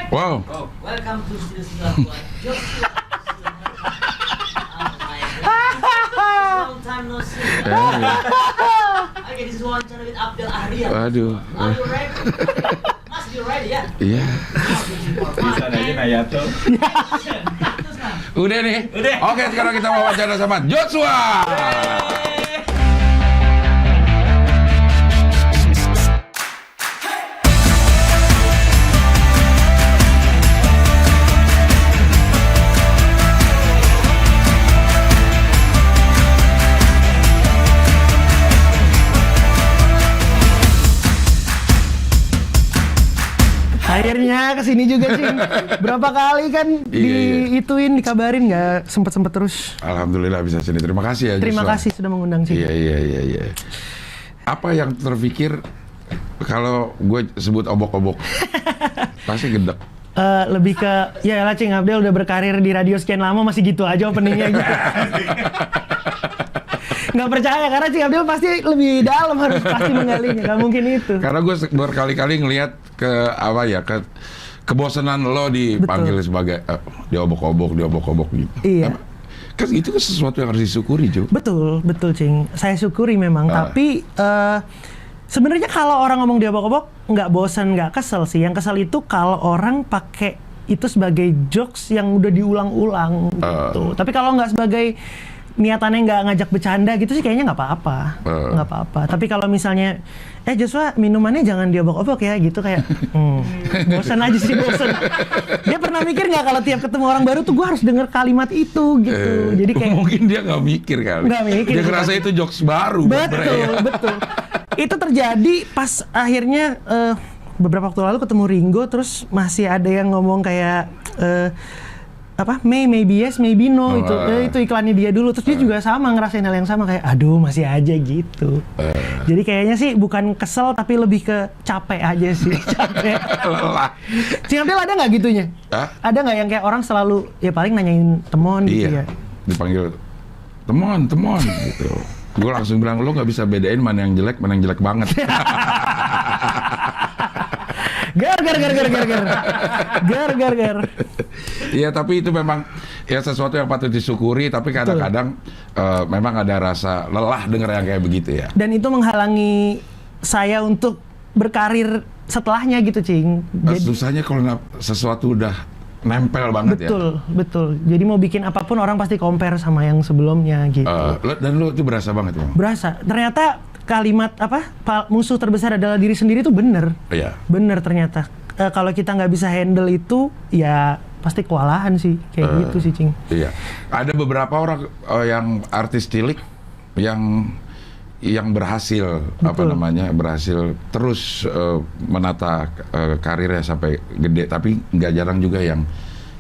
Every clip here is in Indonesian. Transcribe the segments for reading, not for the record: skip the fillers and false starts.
Wow. Oh, welcome to Studio 91. Joshua. Long time no see. Okay, this is wawancara with Abdel Ahrian. Waduh. Are you ready? Must be ready ya? Iya. Bisa aja Nayato. Udah nih. Udah. Oke, sekarang kita wawancara sama Joshua. Akhirnya kesini juga sih. Berapa kali kan diituin, dikabarin nggak sempet terus. Alhamdulillah bisa sini. Terima kasih ya Joshua. Terima kasih sudah mengundang sih. Iya. Apa yang terpikir kalau gue sebut obok-obok? Pasti gedek. Lebih ke ya lah Cing Abdel udah berkarir di radio sekian lama masih gitu aja openingnya gitu. Nggak percaya karena Cing Abdel pasti lebih dalam, harus pasti menggalinya, nggak mungkin itu. Karena gue berkali-kali ngelihat ke kebosanan lo dipanggil sebagai diobok-obok gitu. Iya. Kan itu kan sesuatu yang harus disyukuri, Jo. Betul Cing. Saya syukuri memang, tapi sebenarnya kalau orang ngomong diobok-obok nggak bosan, nggak kesel sih. Yang kesel itu kalau orang pakai itu sebagai jokes yang udah diulang-ulang gitu. Tapi kalau nggak sebagai niatannya nggak ngajak bercanda gitu sih kayaknya nggak apa-apa. Tapi kalau misalnya Joshua minumannya jangan diobok-obok ya gitu, kayak bosan aja sih, bosan. Dia pernah mikir nggak kalau tiap ketemu orang baru tuh gue harus denger kalimat itu gitu. Jadi kayak mungkin dia nggak mikir kali. Nggak mikir. Dia ngerasa itu jokes baru. Betul. Itu terjadi pas akhirnya beberapa waktu lalu ketemu Ringo, terus masih ada yang ngomong kayak maybe yes, maybe no, itu iklannya dia dulu, terus dia juga sama ngerasain hal yang sama, kayak aduh masih aja gitu. Jadi kayaknya sih bukan kesel tapi lebih ke capek aja sih. Capek. Lelah. Cing Abdel ada nggak gitunya? Ada nggak yang kayak orang selalu ya paling nanyain temon gitu ya? Dipanggil temon gitu. Gue langsung bilang lo nggak bisa bedain mana yang jelek banget. Gar. Iya, tapi itu memang ya sesuatu yang patut disyukuri, tapi kadang-kadang memang ada rasa lelah denger yang kayak begitu ya. Dan itu menghalangi saya untuk berkarir setelahnya gitu, Cing. Susahnya kalau sesuatu udah nempel banget. Betul. Jadi mau bikin apapun orang pasti compare sama yang sebelumnya gitu. Dan lo itu berasa banget, Bang? Berasa. Ternyata kalimat musuh terbesar adalah diri sendiri itu bener. Iya. Bener ternyata. Kalau kita nggak bisa handle itu, ya pasti kewalahan sih, kayak gitu sih, Cing. Iya. Ada beberapa orang yang artis cilik yang berhasil berhasil terus menata karirnya sampai gede, tapi nggak jarang juga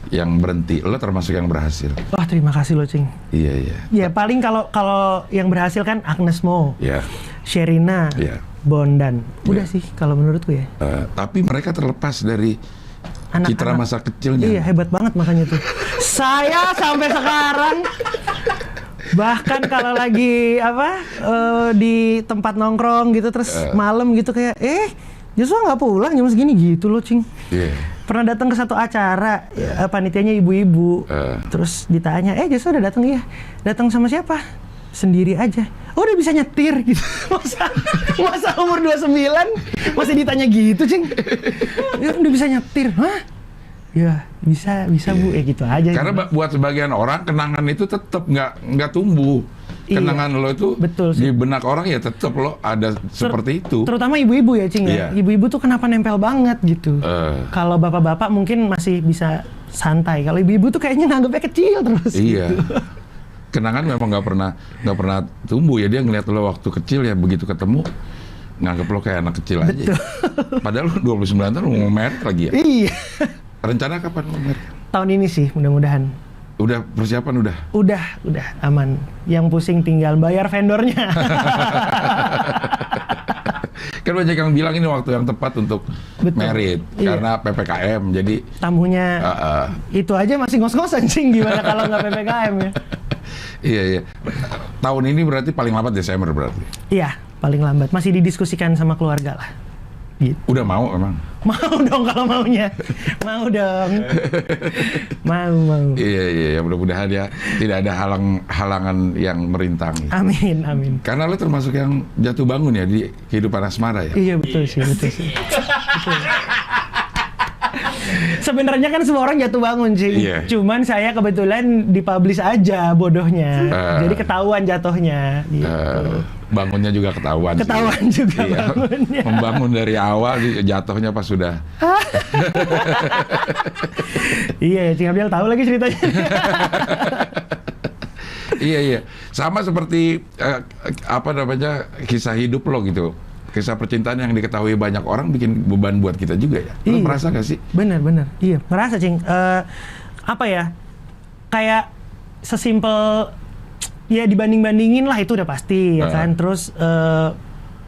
yang berhenti. Lo termasuk yang berhasil. Wah, terima kasih lo, Cing. Iya. Ya paling kalau yang berhasil kan Agnes Mo, Sherina, Bondan. Udah sih kalau menurutku ya. Tapi mereka terlepas dari citra masa kecilnya. Iya, hebat banget makanya tuh. Saya sampai sekarang bahkan kalau lagi di tempat nongkrong gitu terus malam gitu kayak Joshua nggak pulang jam segini gitu loh, Cing. Pernah datang ke satu acara, panitianya ibu-ibu, terus ditanya, Joshua udah datang? Iya. Datang sama siapa? Sendiri aja. Oh, udah bisa nyetir gitu. Masa umur 29 masih ditanya gitu, Cing. Ya, udah bisa nyetir. Hah? Ya, bisa Bu. Gitu aja. Karena buat sebagian orang kenangan itu tetap nggak tumbuh. Kenangan lo itu di benak orang ya tetap lo ada seperti itu. Terutama ibu-ibu ya, Cing ya. Ibu-ibu tuh kenapa nempel banget gitu. Kalau bapak-bapak mungkin masih bisa santai. Kalau ibu-ibu tuh kayaknya nganggapnya kecil terus. Iya. Gitu. Kenangan memang nggak pernah tumbuh ya. Dia ngeliat lo waktu kecil ya, begitu ketemu nganggap lo kayak anak kecil aja. Padahal lo 29 tahun mau merit lagi ya. Iya. Rencana kapan mau merit? Tahun ini sih, mudah-mudahan. Udah persiapan udah? Udah aman. Yang pusing tinggal bayar vendornya. Kan banyak yang bilang ini waktu yang tepat untuk merit karena PPKM, jadi tamunya itu aja masih ngos-ngosan, Cing. Gimana kalau nggak PPKM ya? Iya. Tahun ini berarti paling lambat Desember berarti? Iya, paling lambat. Masih didiskusikan sama keluarga lah. gitu. Udah mau emang? Mau dong kalau maunya. Mau dong. Mau. Iya, mudah-mudahan ya tidak ada halangan yang merintangi. Amin. Karena lo termasuk yang jatuh bangun ya di kehidupan asmara ya? Iya betul sih. Betul. Sebenarnya kan semua orang jatuh bangun sih. Iya. Cuman saya kebetulan dipublish aja bodohnya. Jadi ketahuan jatuhnya gitu. Bangunnya juga ketahuan sih. Ketahuan juga Iya. bangunnya. Membangun dari awal, jatuhnya pas sudah. Iya, Cing Abdel tahu lagi ceritanya. Iya. Sama seperti kisah hidup lo gitu. Kisah percintaan yang diketahui banyak orang bikin beban buat kita juga ya. Lo merasa gak sih? Bener. Iya, ngerasa Cing. Kayak sesimpel ya dibanding-bandingin lah itu udah pasti ya kan. Terus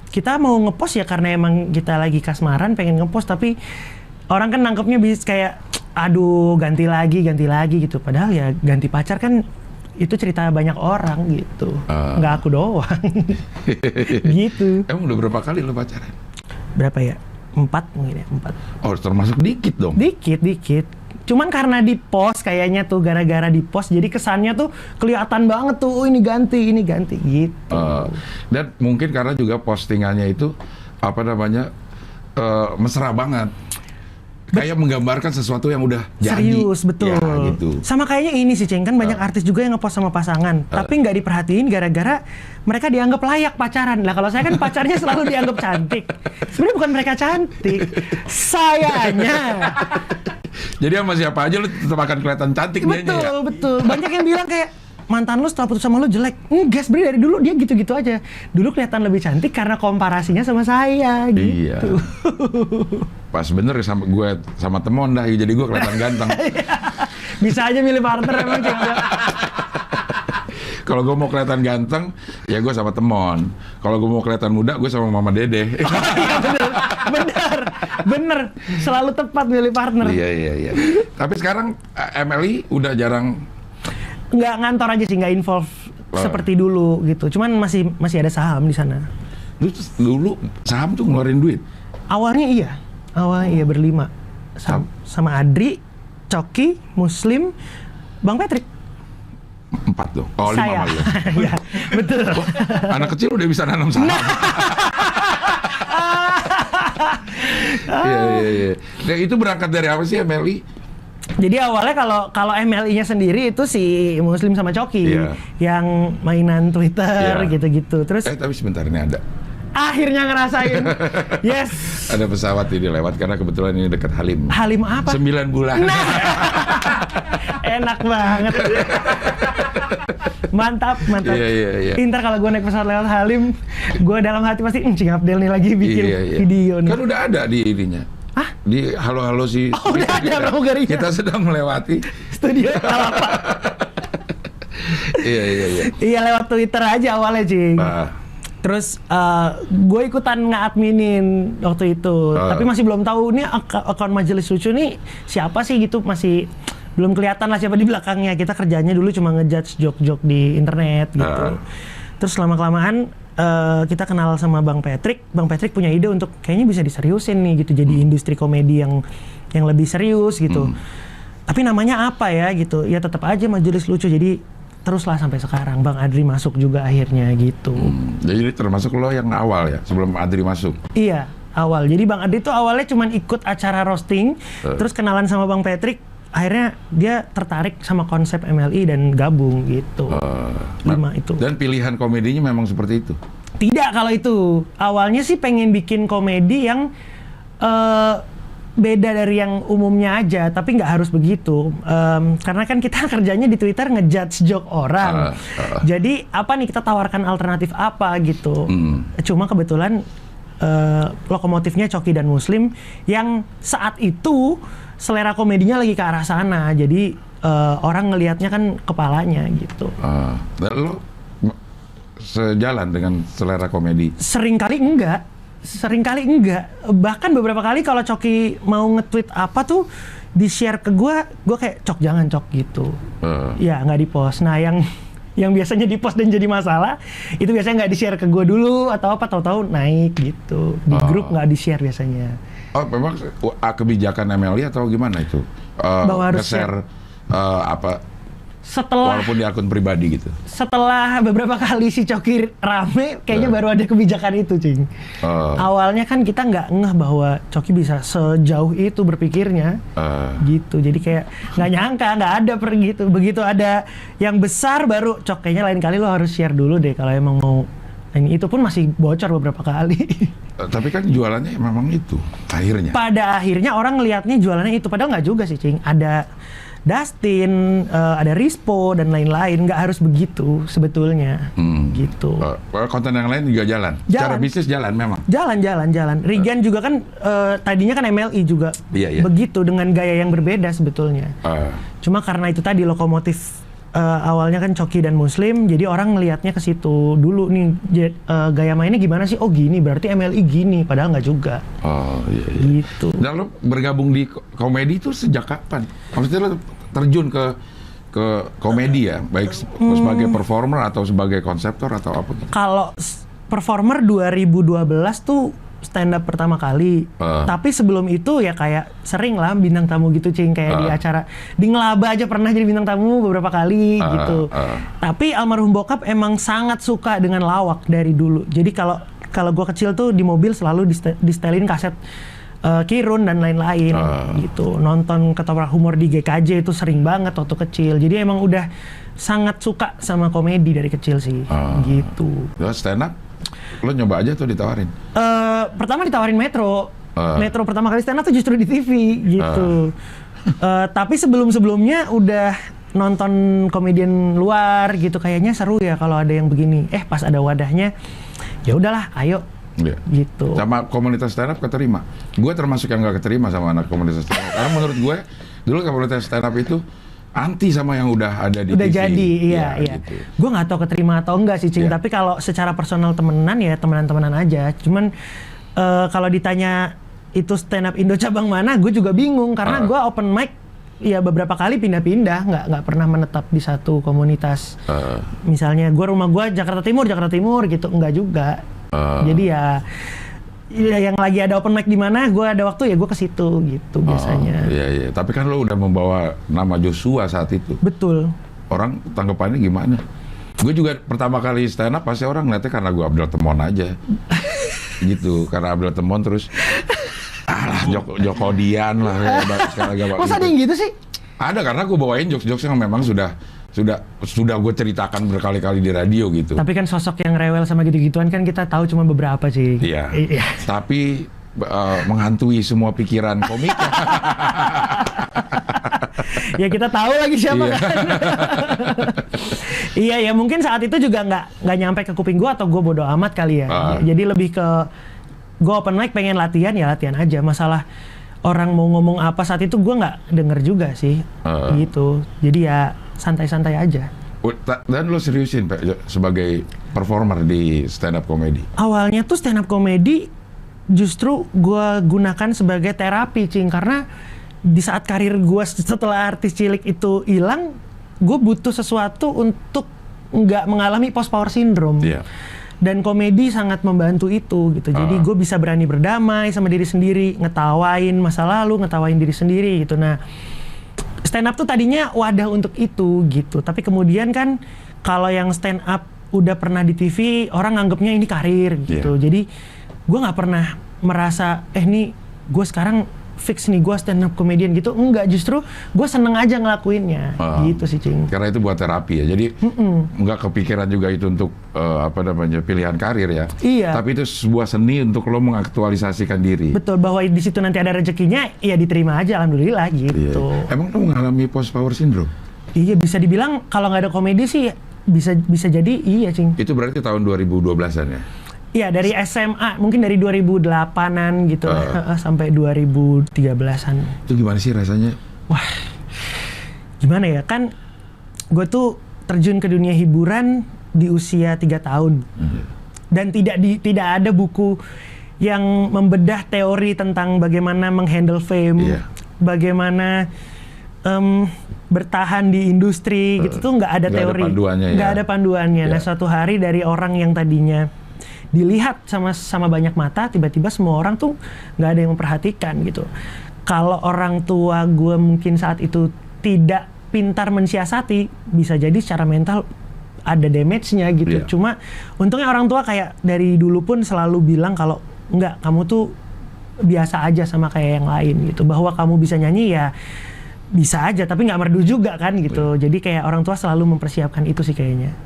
kita mau ngepost ya karena emang kita lagi kasmaran pengen ngepost, tapi orang kan nangkepnya bisa kayak aduh ganti lagi gitu. Padahal ya ganti pacar kan itu cerita banyak orang gitu. Nggak aku doang. Gitu. Emang udah berapa kali lo pacaran? Berapa ya? 4 mungkin ya, 4. Oh, termasuk dikit dong. Dikit. Cuman karena di post kayaknya tuh gara-gara di post jadi kesannya tuh kelihatan banget tuh, oh ini ganti gitu. Dan mungkin karena juga postingannya itu mesra banget. Kayak menggambarkan sesuatu yang udah jadi. Serius, betul. Ya, gitu. Sama kayaknya ini sih, Ceng. Kan banyak artis juga yang ngepost sama pasangan. Tapi nggak diperhatiin gara-gara mereka dianggap layak pacaran. Lah kalau saya kan pacarnya selalu dianggap cantik. Sebenarnya bukan mereka cantik. Sayanya. Jadi sama siapa aja lu tetap akan kelihatan cantik dianya ya? Betul. Banyak yang bilang kayak, mantan lu setelah putus sama lu jelek. Enggak, sebenarnya dari dulu dia gitu-gitu aja. Dulu kelihatan lebih cantik karena komparasinya sama saya gitu. Iya. Pas bener sama Temon dah, jadi gue kelihatan ganteng. Bisa aja milih partner emang Cing. Kalau gue mau kelihatan ganteng, ya gue sama Temon. Kalau gue mau kelihatan muda, gue sama Mama Dede. Bener. Selalu tepat milih partner. Iya. Tapi sekarang MLI udah jarang. Nggak ngantor aja sih, nggak involve seperti dulu gitu. Cuman masih ada saham di sana. Dulu saham tuh ngeluarin duit. Awalnya iya berlima. Sama Adri, Coki, Muslim, Bang Patrick. 4 dong. Oh, 5 Saya. malu. Iya, betul. Anak kecil udah bisa nanam saham. Iya. Nah, itu berangkat dari apa sih MLI? Jadi awalnya kalau MLI-nya sendiri itu si Muslim sama Coki yang mainan Twitter gitu-gitu. Terus Tapi sebentar, ini ada. akhirnya ngerasain. Yes. Ada pesawat ini lewat karena kebetulan ini dekat Halim. Halim apa? 9 bulan. Enak banget. Mantap. Iya. Ntar kalau gue naik pesawat lewat Halim, gue dalam hati pasti Cing Abdel nih lagi bikin video nih. Kan udah ada di ininya. Hah? Di halo sih. Oh, udah ada pramugarinya. Kita sedang melewati. Studio apa? Iya. Iya, lewat Twitter aja awalnya, Cing. Terus gue ikutan nge-adminin waktu itu, tapi masih belum tahu ini akun Majelis Lucu nih siapa sih gitu, masih belum kelihatan lah siapa di belakangnya. Kita kerjanya dulu cuma ngejudge joke-joke di internet gitu. Terus lama-kelamaan kita kenal sama Bang Patrick. Bang Patrick punya ide untuk kayaknya bisa diseriusin nih gitu, jadi industri komedi yang lebih serius gitu. Tapi namanya apa ya gitu? Ya tetap aja Majelis Lucu. Jadi teruslah sampai sekarang. Bang Adri masuk juga akhirnya gitu. Jadi termasuk lo yang awal ya, sebelum Adri masuk? Iya, awal. Jadi Bang Adri tuh awalnya cuma ikut acara roasting, terus kenalan sama Bang Patrick, akhirnya dia tertarik sama konsep MLI dan gabung gitu. 5 itu. Dan pilihan komedinya memang seperti itu? Tidak kalau itu. Awalnya sih pengen bikin komedi yang beda dari yang umumnya aja, tapi nggak harus begitu. Karena kan kita kerjanya di Twitter ngejudge joke orang. Jadi apa nih, kita tawarkan alternatif apa gitu. Cuma kebetulan lokomotifnya Coki dan Muslim yang saat itu selera komedinya lagi ke arah sana. Jadi orang ngelihatnya kan kepalanya gitu. Dan lo sejalan dengan selera komedi? Seringkali enggak. Bahkan beberapa kali kalau Coki mau nge-tweet apa tuh di-share ke gue kayak Cok jangan Cok gitu. Ya nggak di-post. Nah yang yang biasanya di-post dan jadi masalah, itu biasanya nggak di-share ke gue dulu atau apa, tahu-tahu naik gitu. Di grup nggak di-share biasanya. Oh, memang kebijakan MLI atau gimana itu? Bahwa harus nge-share apa Setelah walaupun di akun pribadi gitu. setelah beberapa kali si Coki rame, kayaknya baru ada kebijakan itu, Cing. Awalnya kan kita nggak ngeh bahwa Coki bisa sejauh itu berpikirnya, gitu. Jadi kayak nggak nyangka, nggak ada gitu. Begitu ada yang besar baru, Cok, kayaknya lain kali lo harus share dulu deh kalau emang mau. Ini itu pun masih bocor beberapa kali. Tapi kan jualannya memang itu akhirnya. Pada akhirnya orang ngelihatnya jualannya itu, padahal nggak juga sih, Cing. Ada Dustin, ada Rispo dan lain-lain, nggak harus begitu sebetulnya, gitu. Konten yang lain juga jalan. Secara bisnis jalan memang. Jalan. Rigan juga kan tadinya kan MLI juga, Iya. begitu dengan gaya yang berbeda sebetulnya. Cuma karena itu tadi lokomotif awalnya kan Coki dan Muslim, jadi orang ngelihatnya ke situ dulu nih, gaya mainnya gimana sih? Oh gini, berarti MLI gini, padahal nggak juga. Iya. Gitu. Dan lo bergabung di komedi itu sejak kapan? Maksudnya lo terjun ke komedi ya, baik sebagai performer atau sebagai konseptor atau apa? Kalau performer 2012 tuh stand up pertama kali. Tapi sebelum itu ya kayak sering lah bintang tamu gitu, Cing, kayak di acara di Ngelaba aja pernah jadi bintang tamu beberapa kali gitu. Tapi almarhum bokap emang sangat suka dengan lawak dari dulu. Jadi kalau gua kecil tuh di mobil selalu distelin kaset Kirun dan lain-lain gitu. Nonton ketoprak humor di GKJ itu sering banget waktu kecil. Jadi emang udah sangat suka sama komedi dari kecil sih, gitu. Terus stand up, lo nyoba aja tuh ditawarin? Pertama ditawarin Metro. Metro pertama kali stand up tuh justru di TV gitu. Tapi sebelum-sebelumnya udah nonton komedian luar gitu, kayaknya seru ya kalau ada yang begini. Pas ada wadahnya, ya udahlah, ayo. Gitu. Sama komunitas stand up keterima. Gue termasuk yang gak keterima sama anak komunitas stand up. Karena menurut gue dulu komunitas stand up itu anti sama yang udah ada di udah TV. Jadi, iya. Gitu. Gue nggak tahu keterima atau enggak sih, Cing. Tapi kalau secara personal temenan ya temenan-temenan aja. Cuman kalau ditanya itu stand up Indo cabang mana, gue juga bingung karena gue open mic ya beberapa kali pindah-pindah, nggak pernah menetap di satu komunitas. Misalnya rumah gue Jakarta Timur gitu, enggak juga. Jadi ya yang lagi ada open mic di mana, gue ada waktu ya gue ke situ gitu biasanya. Iya. Tapi kan lo udah membawa nama Joshua saat itu. Betul. Orang tanggapannya gimana? Gue juga pertama kali stand up pasti orang ngeliatnya karena gue Abdel Temon aja. Gitu, karena Abdel Temon terus Joko Dian lah. Masa ada yang gitu sih? Ada, karena gue bawain jokes-jokes yang memang sudah gue ceritakan berkali-kali di radio gitu. Tapi kan sosok yang rewel sama gitu-gituan kan kita tahu cuma beberapa sih. Iya. Tapi menghantui semua pikiran komik. Ya kita tahu lagi siapa kan. Iya ya, mungkin saat itu juga nggak nyampe ke kuping gue atau gue bodo amat kali ya. Jadi lebih ke gue open mic pengen latihan ya latihan aja. Masalah orang mau ngomong apa saat itu gue nggak denger juga sih. Gitu. Jadi ya santai-santai aja. Dan lo seriusin Pak sebagai performer di stand up comedy? Awalnya tuh stand up comedy justru gue gunakan sebagai terapi, Cing, karena di saat karir gue setelah artis cilik itu hilang, gue butuh sesuatu untuk nggak mengalami post power syndrome. Dan komedi sangat membantu itu gitu. Jadi gue bisa berani berdamai sama diri sendiri, ngetawain masa lalu, ngetawain diri sendiri gitu. Nah, stand up tuh tadinya wadah untuk itu gitu. Tapi kemudian kan kalau yang stand up udah pernah di TV, orang nganggapnya ini karir gitu. Jadi gue nggak pernah merasa nih gue sekarang fix nih gue stand up comedian gitu. Enggak, justru gue seneng aja ngelakuinnya gitu sih, Cing. Karena itu buat terapi ya. Jadi nggak kepikiran juga itu untuk pilihan karir ya. Iya. Tapi itu sebuah seni untuk lo mengaktualisasikan diri. Betul, bahwa di situ nanti ada rezekinya, ya diterima aja, alhamdulillah gitu. Emang lo mengalami post power syndrome? Iya, bisa dibilang kalau nggak ada komedi sih bisa jadi iya, Cing. Itu berarti tahun 2012-an ya? Iya, dari SMA, mungkin dari 2008-an gitu sampai 2013-an. Itu gimana sih rasanya? Wah, gimana ya, kan gue tuh terjun ke dunia hiburan di usia 3 tahun. Dan tidak ada buku yang membedah teori tentang bagaimana menghandle fame, bagaimana bertahan di industri gitu tuh nggak ada Nggak ada teori, panduannya, nggak ya. ada panduannya. Nah Ya. suatu hari dari orang yang tadinya dilihat sama banyak mata, tiba-tiba semua orang tuh nggak ada yang memperhatikan gitu. Kalau orang tua gue mungkin saat itu tidak pintar mensiasati, bisa jadi secara mental ada damage-nya gitu. Iya. Cuma untungnya orang tua kayak dari dulu pun selalu bilang kalau enggak, kamu tuh biasa aja sama kayak yang lain gitu. Bahwa kamu bisa nyanyi ya bisa aja, tapi nggak merdu juga kan gitu. Jadi kayak orang tua selalu mempersiapkan itu sih kayaknya.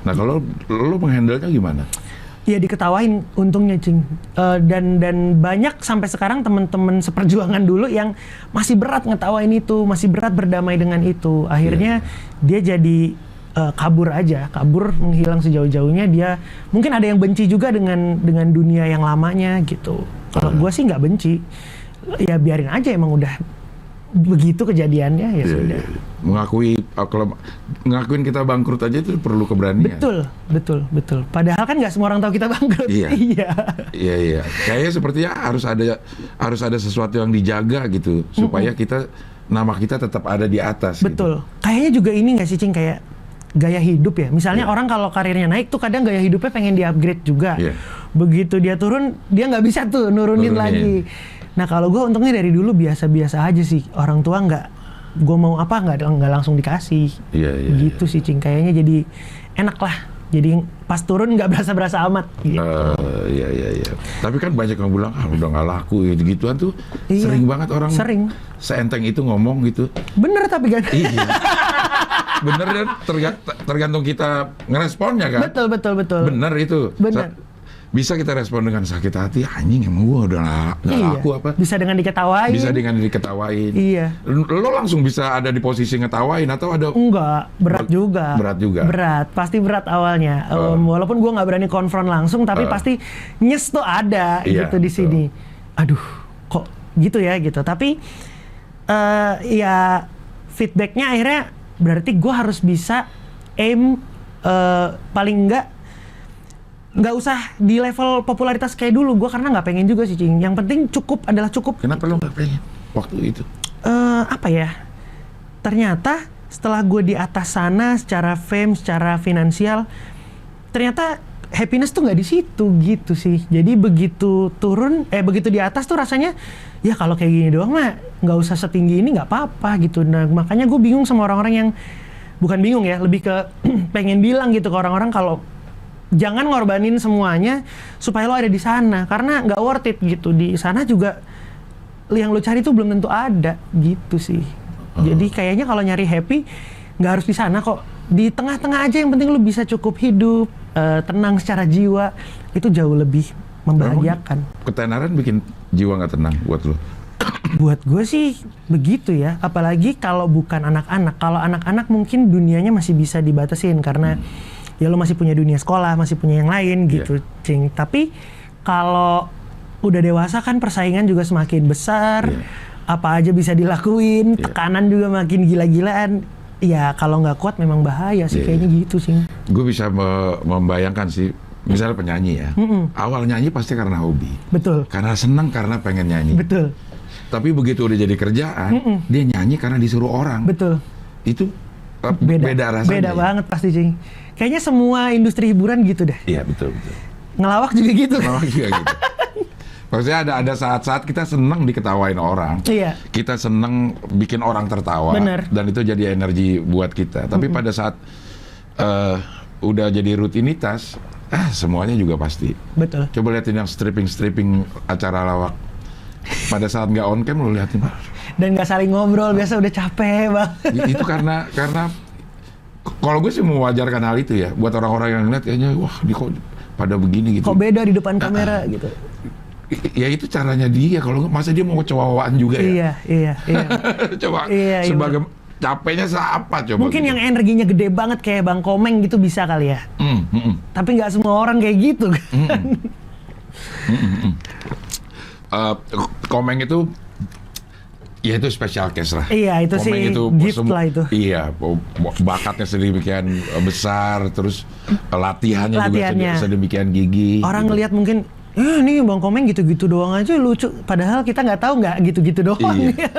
Nah kalau lo menghandle-nya gimana? Ya diketawain untungnya Cing. Dan banyak sampai sekarang teman-teman seperjuangan dulu yang masih berat ngetawain itu, masih berat berdamai dengan itu. Akhirnya dia jadi kabur menghilang sejauh-jauhnya. Dia mungkin ada yang benci juga dengan dunia yang lamanya gitu. Kalau gue sih nggak benci, ya biarin aja, emang udah begitu kejadiannya ya sudah. Kalau ngakuin kita bangkrut aja itu perlu keberanian. Betul. Padahal kan nggak semua orang tahu kita bangkrut. Iya. Iya. Kayaknya sepertinya harus ada sesuatu yang dijaga gitu supaya nama kita tetap ada di atas. Betul. Kayaknya juga ini nggak sih Cing, kayak gaya hidup ya. Misalnya orang kalau karirnya naik tuh kadang gaya hidupnya pengen di-upgrade juga. Iya. Begitu dia turun, dia nggak bisa tuh nurunin lagi. Nah kalau gue untungnya dari dulu biasa-biasa aja sih. Orang tua gue mau apa nggak langsung dikasih. Iya. Gitu sih Cing. Kayaknya jadi enak lah. Jadi pas turun nggak berasa amat. Gitu. Iya. Tapi kan banyak yang bilang udah nggak laku gitu-gituan tuh. Iya. Sering banget orang. Sering. Seenteng itu ngomong gitu. Bener tapi kan. Iya. Bener dan tergantung kita ngeresponnya kan. Betul. Bener itu. Bener. Bisa kita respon dengan sakit hati, anjing emang gua udah nggak laku apa? Bisa dengan diketawain. Bisa dengan diketawain. Iya. Lo langsung bisa ada di posisi ngetawain atau ada? Enggak, berat juga. Berat, pasti berat awalnya. Walaupun gue nggak berani konfront langsung, tapi pasti nyes tuh ada Iya, gitu di sini. Aduh, kok gitu ya gitu. Tapi ya feedbacknya akhirnya berarti gue harus bisa aim paling nggak usah di level popularitas kayak dulu. Gue karena nggak pengen juga sih Cing. Yang penting adalah cukup. Kenapa lo nggak pengen waktu itu? Apa ya? Ternyata setelah gue di atas sana secara fame, secara finansial, ternyata happiness tuh nggak di situ gitu sih. Jadi begitu begitu di atas tuh rasanya ya kalau kayak gini doang mah nggak usah setinggi ini, nggak apa-apa gitu. Nah makanya gue bingung sama orang-orang yang bukan bingung ya, lebih ke pengen bilang gitu ke orang-orang kalau jangan ngorbanin semuanya supaya lo ada di sana, karena nggak worth it gitu. Di sana juga yang lo cari tuh belum tentu ada gitu sih. Jadi kayaknya kalau nyari happy nggak harus di sana kok. Di tengah-tengah aja yang penting lo bisa cukup hidup, tenang secara jiwa, itu jauh lebih membahagiakan. Ketenaran bikin jiwa nggak tenang buat lo? Buat gue sih begitu ya, apalagi kalau bukan anak-anak. Kalau anak-anak mungkin dunianya masih bisa dibatasin karena ya lo masih punya dunia sekolah, masih punya yang lain gitu, Cing. Tapi kalau udah dewasa kan persaingan juga semakin besar, apa aja bisa dilakuin, tekanan juga makin gila-gilaan. Ya kalau nggak kuat memang bahaya sih, kayaknya gitu, Cing. Gue bisa membayangkan sih, misalnya penyanyi ya, awal nyanyi pasti karena hobi. Betul. Karena senang, karena pengen nyanyi. Betul. Tapi begitu udah jadi kerjaan, dia nyanyi karena disuruh orang. Betul. Itu beda rasanya. Beda banget pasti, Cing. Kayaknya semua industri hiburan gitu deh. Iya, betul. Ngelawak juga gitu. Ngelawak juga gitu. Maksudnya ada saat-saat kita senang diketawain orang. Iya. Kita senang bikin orang tertawa. Bener. Dan itu jadi energi buat kita. Tapi pada saat udah jadi rutinitas, semuanya juga pasti. Betul. Coba liatin yang stripping acara lawak. Pada saat nggak on cam lo liatin. Dan nggak saling ngobrol, biasa udah capek banget. Itu karena kalau gue sih mewajarkan hal itu ya. Buat orang-orang yang ngeliat kayaknya, wah di kok pada begini gitu. Kok beda di depan kamera gitu. Ya itu caranya dia. Kalau nggak, masa dia mau cowok-cowokan juga ya? Iya. Coba Iya, sebagai capeknya apa coba? Mungkin gitu. yang energinya gede banget kayak Bang Komeng gitu bisa kali ya. Tapi nggak semua orang kayak gitu kan. Komeng itu ya itu special case lah. Iya, itu Komeng sih gift lah itu. Iya, bakatnya sedemikian besar, terus latihannya juga sedemikian gigih. Orang gitu. ngelihat mungkin, ini Bang Komeng gitu-gitu doang aja lucu. Padahal kita nggak tahu nggak gitu-gitu doang. Iya.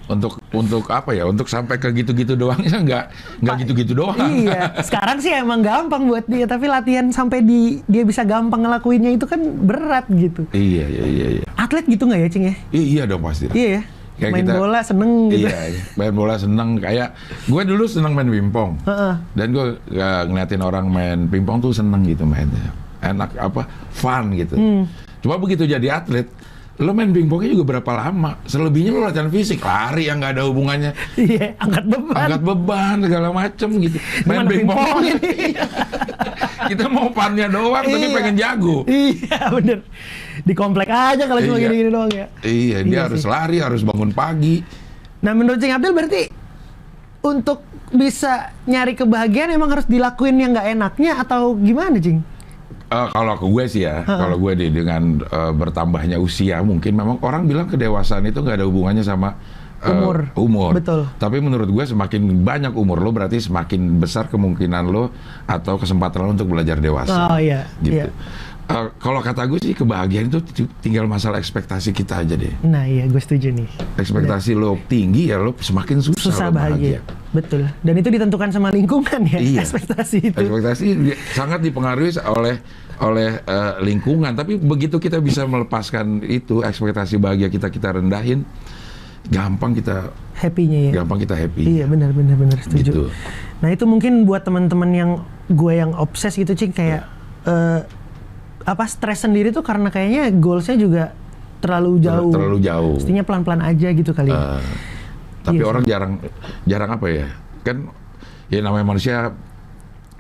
untuk apa ya? Untuk sampai ke gitu-gitu doangnya nggak gitu-gitu doang. Iya, sekarang sih emang gampang buat dia, tapi latihan sampai dia bisa gampang ngelakuinnya itu kan berat gitu. Iya. Atlet gitu nggak ya, Cing ya? Iya dong pasti. Iya ya. Kayak Main kita- bola seneng gitu. Iya, main bola seneng. Kayak gue dulu seneng main pingpong. Heeh. Dan gue ngeliatin orang main pingpong tuh seneng gitu mainnya. Enak fun gitu. Cuma begitu jadi atlet, lo main pingpongnya juga berapa lama? Selebihnya lo latihan fisik, lari yang nggak ada hubungannya. Iya, angkat beban. Angkat beban segala macem gitu. Main Gimana pingpong pingpong ini? kita mau funnya doang tapi Iya. pengen jago. Iya, bener. Di komplek aja kalau cuma Iya. gini-gini doang ya. Iya, dia Iya harus sih. lari, harus bangun pagi. Nah, menurut Cing Abdel berarti untuk bisa nyari kebahagiaan emang harus dilakuin yang nggak enaknya atau gimana, Cing? Kalau ke gue sih ya, kalau gue dengan bertambahnya usia, mungkin memang orang bilang kedewasaan itu nggak ada hubungannya sama umur. Betul. Tapi menurut gue semakin banyak umur lo berarti semakin besar kemungkinan lo atau kesempatan lo untuk belajar dewasa. Oh iya, Gitu. iya. Kalau kata gue sih kebahagiaan itu tinggal masalah ekspektasi kita aja deh. Nah iya, gue setuju nih. Ekspektasi lo tinggi ya lo semakin susah, Susah lo bahagia. Betul. Dan itu ditentukan sama lingkungan ya, Iya. ekspektasi itu. Ekspektasi sangat dipengaruhi oleh lingkungan. Tapi begitu kita bisa melepaskan itu ekspektasi bahagia kita rendahin, gampang kita Happy-nya ya. happy. Iya, benar setuju. Gitu. Nah, itu mungkin buat teman-teman yang obses gitu, Cing, kayak stres sendiri tuh karena kayaknya goalsnya juga terlalu jauh. Terlalu jauh. Mestinya pelan-pelan aja gitu kali. Tapi Iya orang jarang apa ya? Kan ya namanya manusia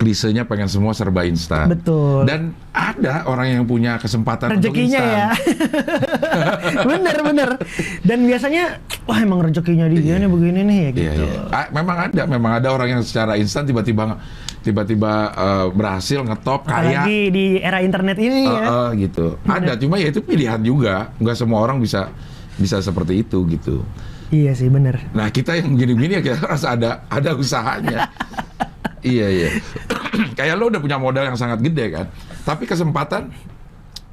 klisenya pengen semua serba instan. Betul. Dan ada orang yang punya kesempatan Rezekinya untuk instan. ya. bener. Dan biasanya, wah emang rezekinya dia nih begini nih ya gitu. Iya. Memang ada orang yang secara instan tiba-tiba berhasil ngetop kaya. Apalagi di era internet ini ya. Gitu. Ada, cuma ya itu pilihan juga. Nggak semua orang bisa seperti itu gitu. Iya sih, bener. Nah kita yang gini-gini ya kita harus ada usahanya. Iya. Kayak lo udah punya modal yang sangat gede kan, tapi kesempatan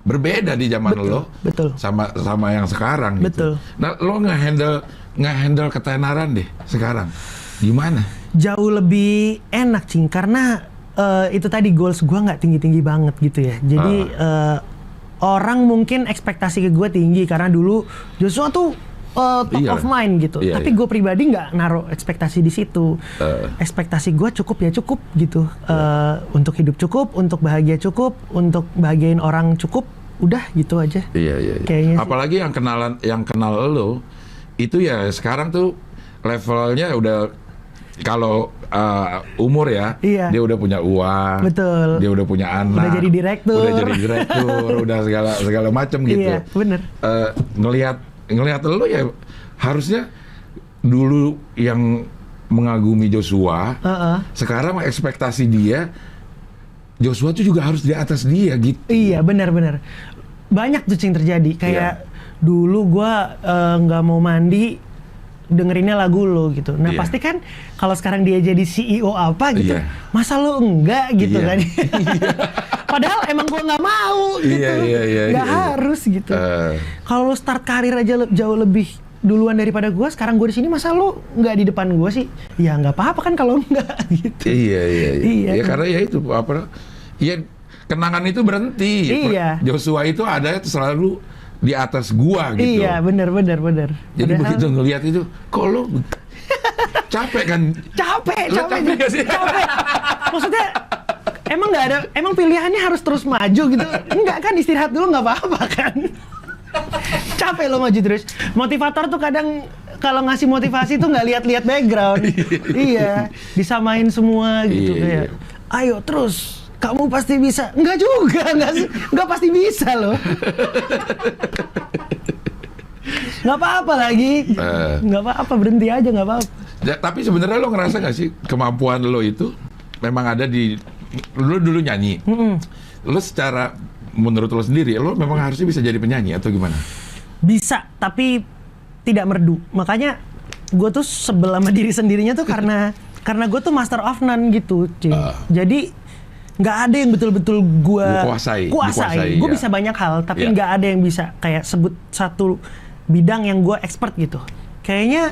berbeda di zaman lo. Betul. Sama yang sekarang. Betul. Gitu. Nah lo nge-handle ketenaran deh sekarang. Gimana? Jauh lebih enak, Cing, karena itu tadi goals gue nggak tinggi-tinggi banget gitu ya. Jadi orang mungkin ekspektasi ke gue tinggi karena dulu Joshua tuh top Iya. of mind gitu. Iya, Tapi iya. gue pribadi nggak naruh ekspektasi di situ. Ekspektasi gue cukup gitu. Untuk hidup cukup, untuk bahagia cukup, untuk bahagiain orang cukup. Udah gitu aja. Iya. Kayaknya sih. Apalagi yang kenal lo itu ya sekarang tuh levelnya udah kalau umur ya, Iya. dia udah punya uang, Betul. dia udah punya anak, Udah jadi direktur. udah segala macam gitu. Iya, bener. Ngelihat lo ya harusnya dulu yang mengagumi Joshua, sekarang ekspektasi dia Joshua tuh juga harus di atas dia gitu. Iya, benar. Banyak tuh, Cing, terjadi. Kayak dulu gua nggak mau mandi, dengerinnya lagu lo gitu. Nah, Iya. pasti kan kalau sekarang dia jadi CEO apa gitu, Iya. masa lo enggak gitu Iya. kan? Padahal emang gua nggak mau gitu. Iya. Nggak harus gitu. Kalau lo start karir aja jauh lebih duluan daripada gua, sekarang gua di sini, masa lo nggak di depan gua sih? Ya nggak apa-apa kan kalau enggak gitu. Iya. Iya. Ya karena ya itu ya kenangan itu berhenti. Iya. Joshua itu ada selalu di atas gua gitu. Iya, benar. Jadi begitu ngelihat itu, kok lo capek kan? Capek nggak sih? Capek. Maksudnya emang pilihannya harus terus maju gitu. Enggak kan, istirahat dulu nggak apa-apa kan. Capek lo maju terus. Motivator tuh kadang kalau ngasih motivasi tuh nggak lihat-lihat background. Iya, disamain semua gitu Iya, kayak. Ayo terus, kamu pasti bisa. Enggak juga, enggak pasti bisa loh. Nggak apa-apa lagi. Nggak apa-apa, berhenti aja nggak apa-apa. Ya, tapi sebenarnya lo ngerasa nggak sih kemampuan lo itu memang ada di lo dulu nyanyi. Lo secara menurut lo sendiri, lo memang harusnya bisa jadi penyanyi atau gimana? Bisa, tapi tidak merdu. Makanya gue tuh sebel sama diri sendirinya tuh karena gue tuh master of none gitu, Cing. Jadi nggak ada yang betul-betul gue Kuasai. Gue Ya. bisa banyak hal, tapi Ya. nggak ada yang bisa kayak sebut satu bidang yang gue expert gitu. Kayaknya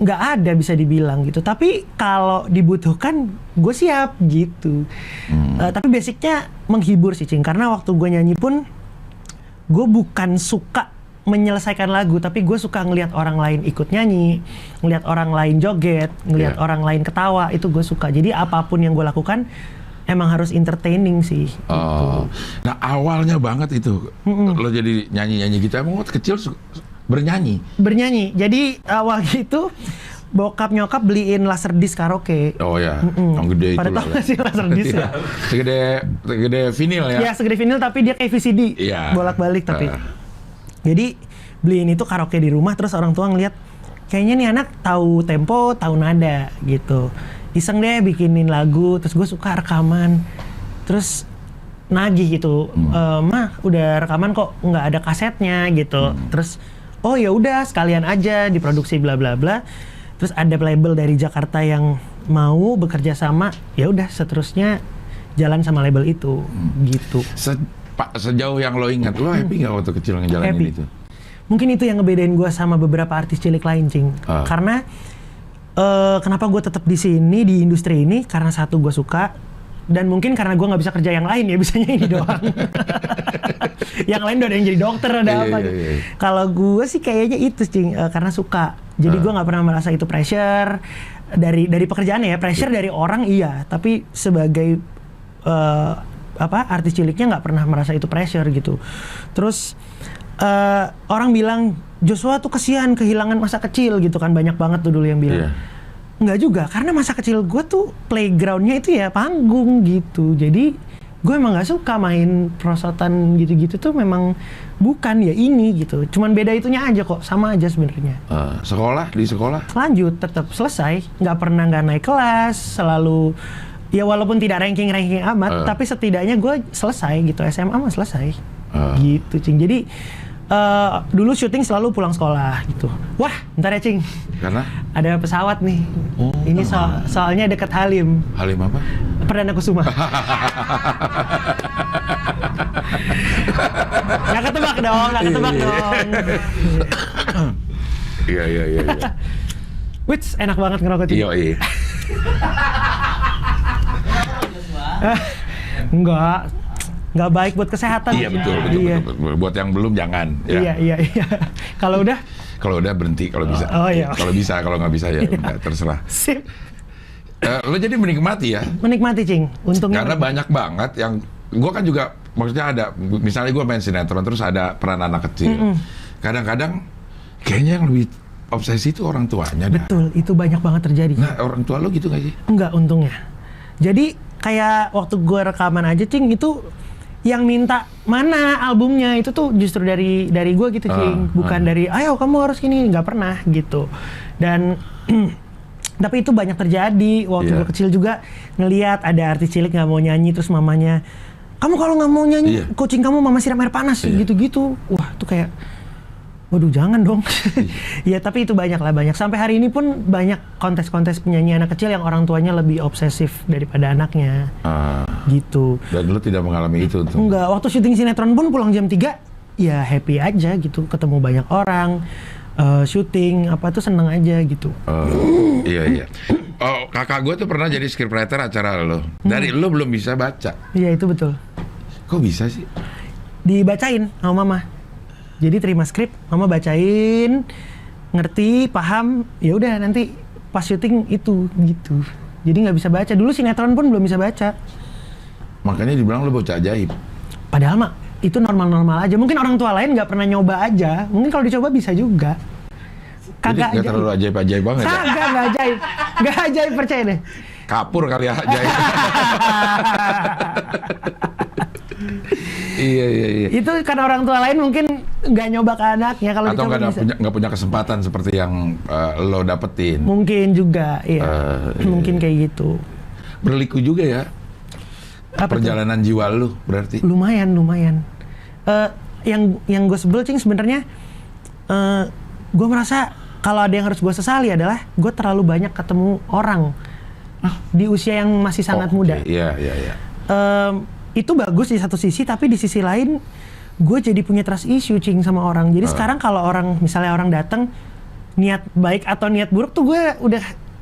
nggak ada bisa dibilang gitu. Tapi kalau dibutuhkan gue siap gitu. Tapi basicnya menghibur sih Cing, karena waktu gue nyanyi pun gue bukan suka menyelesaikan lagu, tapi gue suka ngelihat orang lain ikut nyanyi, ngelihat orang lain joget, ngelihat orang lain ketawa, itu gue suka. Jadi apapun yang gue lakukan emang harus entertaining sih. Oh. Nah awalnya banget itu lo jadi nyanyi-nyanyi gitu, emang waktu kecil bernyanyi? Bernyanyi. Jadi awal gitu bokap nyokap beliin laserdisc karaoke. Oh ya, yang gede itu Pada lah. tahu nggak sih laserdisc ya? segede vinil ya? Ya segede vinil tapi dia kayak VCD, Iya. bolak-balik tapi. Jadi beliin itu karaoke di rumah, terus orang tua ngeliat kayaknya nih anak tahu tempo, tahu nada gitu. Iseng deh bikinin lagu, terus gue suka rekaman. Terus nagih gitu, mah udah rekaman kok nggak ada kasetnya gitu. Terus oh ya udah sekalian aja diproduksi bla bla bla. Terus ada label dari Jakarta yang mau bekerja sama, ya udah seterusnya jalan sama label itu gitu. Sejauh yang lo ingat, lo happy nggak waktu kecil ngejalanin Happy. itu? Mungkin itu yang ngebedain gue sama beberapa artis cilik lain, Cing. Karena kenapa gue tetap di sini di industri ini, karena satu gue suka, dan mungkin karena gue nggak bisa kerja yang lain ya, bisanya ini doang. Yang lain udah ada yang jadi dokter, ada apa gitu. Kalau gue sih kayaknya itu, Cing, karena suka. Jadi gue nggak pernah merasa itu pressure dari pekerjaannya ya, pressure dari orang iya, tapi sebagai artis ciliknya nggak pernah merasa itu pressure gitu. Terus orang bilang Joshua tuh kesian kehilangan masa kecil gitu kan, banyak banget tuh dulu yang bilang. Nggak juga, karena masa kecil gue tuh playgroundnya itu ya panggung gitu. Jadi gue emang nggak suka main perosotan gitu-gitu tuh, memang bukan ya ini gitu. Cuman beda itunya aja kok, sama aja sebenarnya. Sekolah, di sekolah? Lanjut, tetap selesai, nggak pernah nggak naik kelas, selalu ya walaupun tidak ranking amat, tapi setidaknya gue selesai gitu, SMA mah selesai, gitu Cing. Jadi dulu syuting selalu pulang sekolah gitu. Wah, bentar ya Cing. Karena? Ada pesawat nih. Ini soalnya dekat Halim. Halim apa? Perdana Kusuma. Nggak ketebak dong. Iya. Wits, enak banget ngerokok Cing. Iya. Nggak baik buat kesehatan. Iya betul. Buat yang belum jangan. Ya. Iya. Kalau udah berhenti kalau bisa. Oh iya. Kalau bisa, kalau nggak bisa ya udah terserah. Sip. Lo jadi menikmati ya? Menikmati Cing. Untungnya. Karena banyak banget yang gue kan juga, maksudnya ada, misalnya gue main sinetron terus ada peran anak kecil. Kadang-kadang kayaknya yang lebih obsesi itu orang tuanya. Betul, itu banyak banget terjadi. Nah, orang tua lo gitu nggak sih? Enggak, untungnya. Jadi kayak waktu gue rekaman aja Cing, itu yang minta mana albumnya itu tuh justru dari gue gitu Cing, bukan dari ayo kamu harus gini, nggak pernah gitu. Dan tapi itu banyak terjadi waktu gue kecil juga, ngelihat ada artis cilik nggak mau nyanyi, terus mamanya, kamu kalau nggak mau nyanyi kucing kamu mama siram air panas gitu-gitu. Wah tuh kayak waduh jangan dong. Ya tapi itu banyak sampai hari ini pun banyak kontes-kontes penyanyi anak kecil yang orang tuanya lebih obsesif daripada anaknya. Gitu. Dan lo tidak mengalami itu tuh? Enggak, waktu syuting sinetron pun pulang jam 3 ya happy aja gitu, ketemu banyak orang, syuting apa tuh seneng aja gitu. Iya. Oh, kakak gue tuh pernah jadi scriptwriter acara lo. Dari lo belum bisa baca. Iya itu betul. Kok bisa sih? Dibacain sama mama. Jadi terima skrip, mama bacain, ngerti, paham, ya udah nanti pas syuting itu gitu. Jadi nggak bisa baca. Dulu sinetron pun belum bisa baca. Makanya dibilang lo bocah ajaib. Padahal mah itu normal-normal aja. Mungkin orang tua lain nggak pernah nyoba aja. Mungkin kalau dicoba bisa juga. Kagak Jadi nggak terlalu ajaib-ajaib banget ya? Kagak, nggak ajaib. Nggak ajaib, percaya deh. Kapur kali ya ajaib. Iya. Itu karena orang tua lain mungkin nggak nyoba ke anaknya, kalau atau dicoba bisa. nggak punya kesempatan seperti yang lo dapetin. Mungkin juga, iya. Mungkin kayak gitu. Berliku juga ya. Apa perjalanan tuh? jiwa lu berarti. Lumayan. Yang gue sebel Cing sebenarnya, gue merasa kalau ada yang harus gue sesali adalah gue terlalu banyak ketemu orang di usia yang masih sangat muda. Iya. Itu bagus di satu sisi, tapi di sisi lain gue jadi punya trust issue Cing sama orang. Jadi sekarang kalau misalnya orang datang, niat baik atau niat buruk tuh gue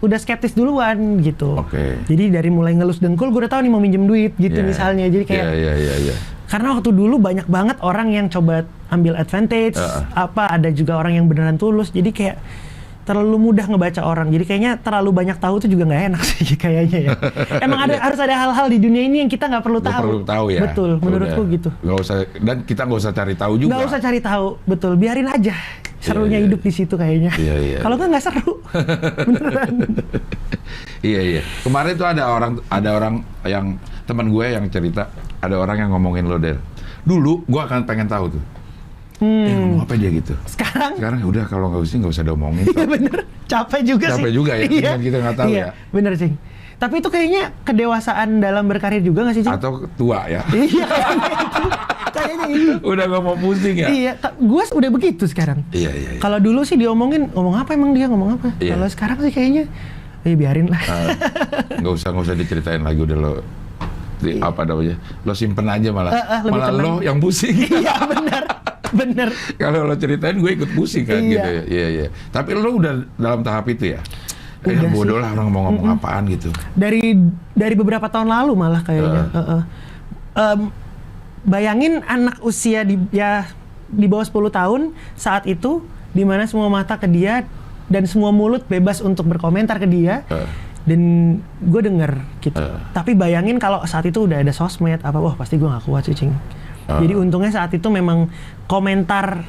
udah skeptis duluan gitu. Oke. Jadi dari mulai ngelus dengkul gue udah tahu nih mau minjem duit gitu Iya. misalnya. Jadi kayak Iya. karena waktu dulu banyak banget orang yang coba ambil advantage, ada juga orang yang beneran tulus. Jadi kayak terlalu mudah ngebaca orang. Jadi kayaknya terlalu banyak tahu tuh juga nggak enak sih kayaknya ya. Emang harus ada hal-hal di dunia ini yang kita nggak perlu Nggak tahu. perlu tahu ya. Betul, menurutku Udah. gitu. Nggak usah, dan kita nggak usah cari tahu juga. Nggak usah cari tahu, betul. Biarin aja. Serunya Iya. hidup di situ kayaknya. Iya. Kalau nggak seru. Beneran. Iya. Kemarin tuh ada orang yang teman gue yang cerita, ada orang yang ngomongin lo Del. Dulu gue akan pengen tahu tuh. Ngomong apa dia gitu. Sekarang Udah kalau nggak usah diomongin. iya bener. Capek juga sih. Capek juga ya, Iya. dengan kita nggak tahu Iya, ya. bener sih. Tapi itu kayaknya kedewasaan dalam berkarir juga nggak sih, Cing? Atau tua ya. Iya, kayaknya itu. Udah nggak mau pusing ya. Iya, gue udah begitu sekarang. Iya. Kalau dulu sih diomongin, ngomong apa emang dia, ngomong apa? Iya. Kalau sekarang sih kayaknya, biarin lah. Nggak usah diceritain lagi, udah lo apa namanya, lo simpen aja malah Lebih malah tenang. lo yang pusing. Iya, bener. Kalau lo ceritain gue ikut pusing kan Iya. gitu ya. Iya. Tapi lo udah dalam tahap itu ya. Udah Bodoh sih. lah orang mau ngomong apaan gitu. Dari beberapa tahun lalu malah kayaknya. Bayangin anak usia di bawah 10 tahun saat itu, di mana semua mata ke dia dan semua mulut bebas untuk berkomentar ke dia. Dan gue denger gitu. Tapi bayangin kalau saat itu udah ada sosmed wah pasti gue gak kuat sih, Cing. Jadi untungnya saat itu memang komentar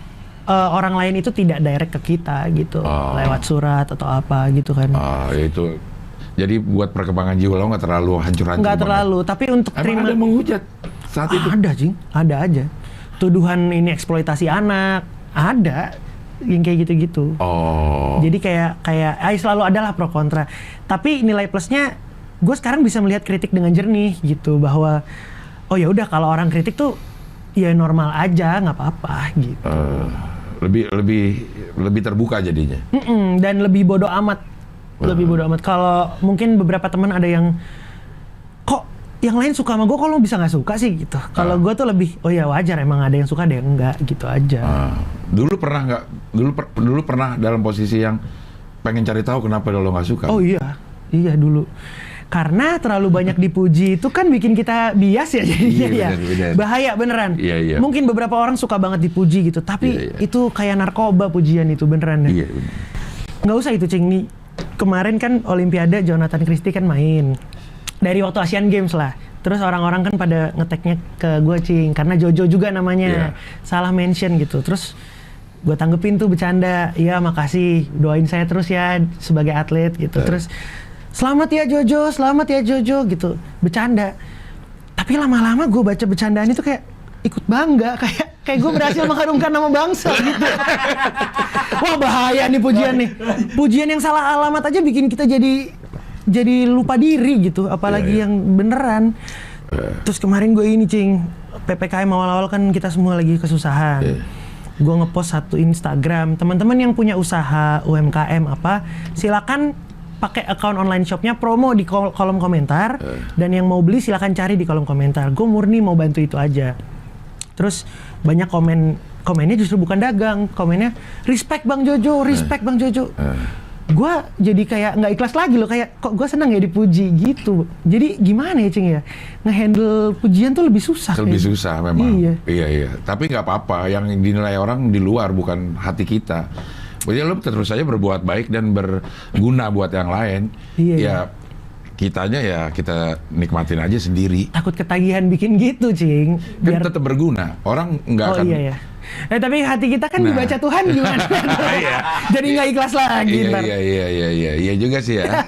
orang lain itu tidak direct ke kita gitu, lewat surat atau apa gitu kan. Itu jadi buat perkembangan jiwa lo nggak terlalu hancur-hancur. Nggak banget. terlalu, tapi untuk Emang terima ada menghujat saat itu. ada, Cing, ada aja. Tuduhan ini eksploitasi anak, ada yang kayak gitu-gitu. Jadi kayak selalu adalah pro kontra. Tapi nilai plusnya, gue sekarang bisa melihat kritik dengan jernih gitu, bahwa oh ya udah kalau orang kritik tuh ya normal aja, nggak apa-apa gitu. Lebih terbuka jadinya. Dan lebih bodoh amat. Lebih bodoh amat. Kalau mungkin beberapa teman ada yang kok yang lain suka sama gue, kok lo bisa nggak suka sih gitu. Kalau gue tuh lebih, oh ya wajar, emang ada yang suka, ada yang enggak gitu aja. Dulu pernah nggak? Dulu pernah dalam posisi yang pengen cari tahu kenapa lo nggak suka? Oh iya dulu. Karena terlalu banyak dipuji itu kan bikin kita bias ya jadinya. Iya, ya. benar. Bahaya beneran. Iya. Mungkin beberapa orang suka banget dipuji gitu, tapi Iya. itu kayak narkoba pujian itu beneran ya. Iya. Benar. Nggak usah itu, Cing. Nih, kemarin kan Olimpiade Jonathan Christie kan main. Dari waktu Asian Games lah. Terus orang-orang kan pada ngeteknya ke gue, Cing. Karena Jojo juga namanya. Salah mention gitu. Terus gue tanggepin tuh bercanda. Iya makasih, doain saya terus ya sebagai atlet gitu. Terus selamat ya Jojo gitu. Bercanda. Tapi lama-lama gue baca bercandaan itu kayak ikut bangga. Kayak gue berhasil mengharumkan nama bangsa gitu. Wah bahaya nih pujian nih. Pujian yang salah alamat aja bikin kita jadi lupa diri gitu, apalagi yang beneran. Terus kemarin gue ini, Cing, PPKM awal-awal kan kita semua lagi kesusahan. Gue ngepost satu Instagram, teman-teman yang punya usaha UMKM silakan pakai account online shopnya, promo di kolom komentar, dan yang mau beli silakan cari di kolom komentar. Gue murni mau bantu itu aja. Terus banyak komennya justru bukan dagang, komennya respect Bang Jojo. Gue jadi kayak nggak ikhlas lagi loh, kayak kok gue seneng ya dipuji gitu. Jadi gimana ya, Cing ya, ngehandle pujian tuh lebih susah. Lebih susah memang. Iya. Tapi nggak apa-apa, yang dinilai orang di luar bukan hati kita. Berarti lo terus saja berbuat baik dan berguna buat yang lain. Iya. Kitanya ya kita nikmatin aja sendiri. Takut ketagihan bikin gitu, Cing. Kan tetap berguna. Orang nggak akan. Iya. Tapi hati kita kan dibaca Tuhan gimana? Jadi nggak ikhlas lagi. Iya juga sih ya.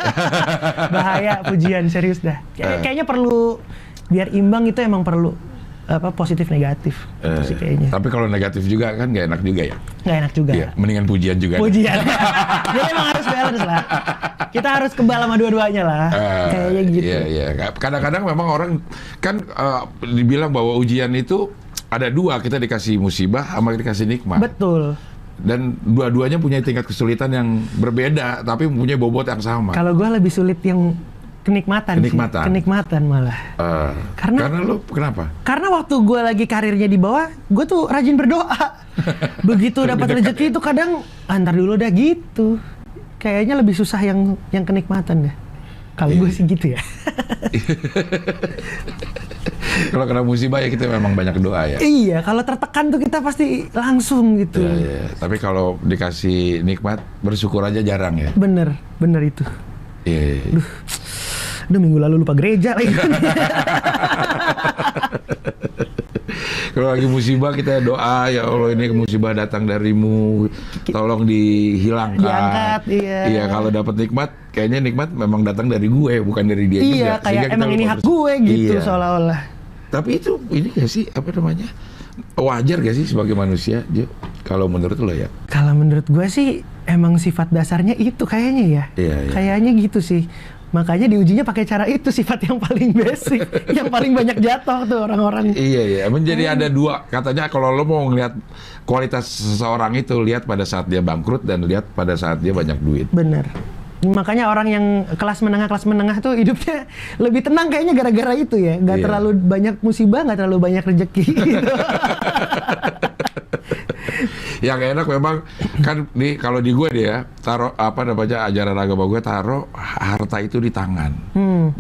Bahaya pujian, serius dah. Kayaknya perlu, biar imbang itu emang perlu positif negatif itu sih kayaknya. Tapi kalau negatif juga kan nggak enak juga ya. Nggak enak juga. Iya, mendingan pujian juga. Pujian. Jadi emang harus balance lah. Kita harus kebal sama dua-duanya lah. Kayaknya gitu. Iya. Kadang-kadang memang orang kan dibilang bahwa ujian itu ada dua, kita dikasih musibah sama dikasih nikmat. Betul. Dan dua-duanya punya tingkat kesulitan yang berbeda, tapi punya bobot yang sama. Kalau gue lebih sulit yang kenikmatan sih. Kenikmatan malah. Karena lo kenapa? Karena waktu gue lagi karirnya di bawah, gue tuh rajin berdoa. Begitu dapat rezeki itu kadang antar dulu dah gitu. Kayaknya lebih susah yang kenikmatan dah. Kalau gue sih gitu ya. Kalau kena musibah ya kita memang banyak doa ya. Iya, kalau tertekan tuh kita pasti langsung gitu. Iya. Tapi kalau dikasih nikmat, bersyukur aja jarang ya. Bener itu. Iya. Udah minggu lalu lupa gereja lagi. Kalau lagi musibah kita doa, ya Allah ini musibah datang darimu, tolong dihilangkan. Diangkat, iya. Iya, kalau dapat nikmat, kayaknya nikmat memang datang dari gue, bukan dari dia juga. Iya, kayak emang ini hak gue gitu seolah-olah. Tapi itu ini gak sih, apa namanya, wajar gak sih sebagai manusia, Jo? Kalau menurut lo ya? Kalau menurut gue sih, emang sifat dasarnya itu kayaknya ya. Iya. Kayaknya gitu sih. Makanya diujinya pakai cara itu, sifat yang paling basic, yang paling banyak jatuh tuh orang-orang. Iya. Menjadi ada dua, katanya kalau lo mau ngeliat kualitas seseorang itu, lihat pada saat dia bangkrut dan lihat pada saat dia banyak duit. Bener. Makanya orang yang kelas menengah tuh hidupnya lebih tenang kayaknya gara-gara itu ya. Nggak terlalu banyak musibah, nggak terlalu banyak rezeki gitu. Yang enak memang kan kalau di gue dia taruh ajaran agama gue, taruh harta itu di tangan,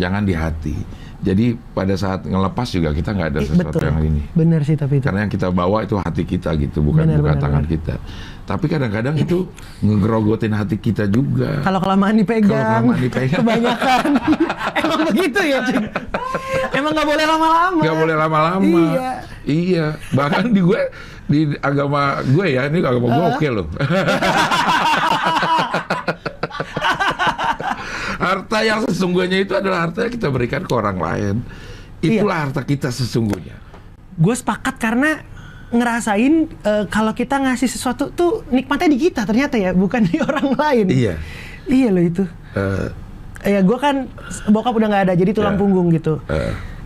jangan di hati. Jadi pada saat ngelepas juga kita nggak ada sesuatu yang ini. Bener sih tapi itu. Karena yang kita bawa itu hati kita gitu, bukan tangan kita. Tapi kadang-kadang itu ngegerogotin hati kita juga. Kalau kelamaan dipegang, kebanyakan. Emang begitu ya, Cing? Emang nggak boleh lama-lama. Nggak boleh lama-lama. Iya. Bahkan di agama gue ya, ini agama gue oke loh. Harta yang sesungguhnya itu adalah harta yang kita berikan ke orang lain. Itulah harta kita sesungguhnya. Gue sepakat karena ngerasain kalau kita ngasih sesuatu tuh nikmatnya di kita ternyata ya, bukan di orang lain. Iya loh itu. Ya gue kan bokap udah nggak ada, jadi tulang punggung gitu.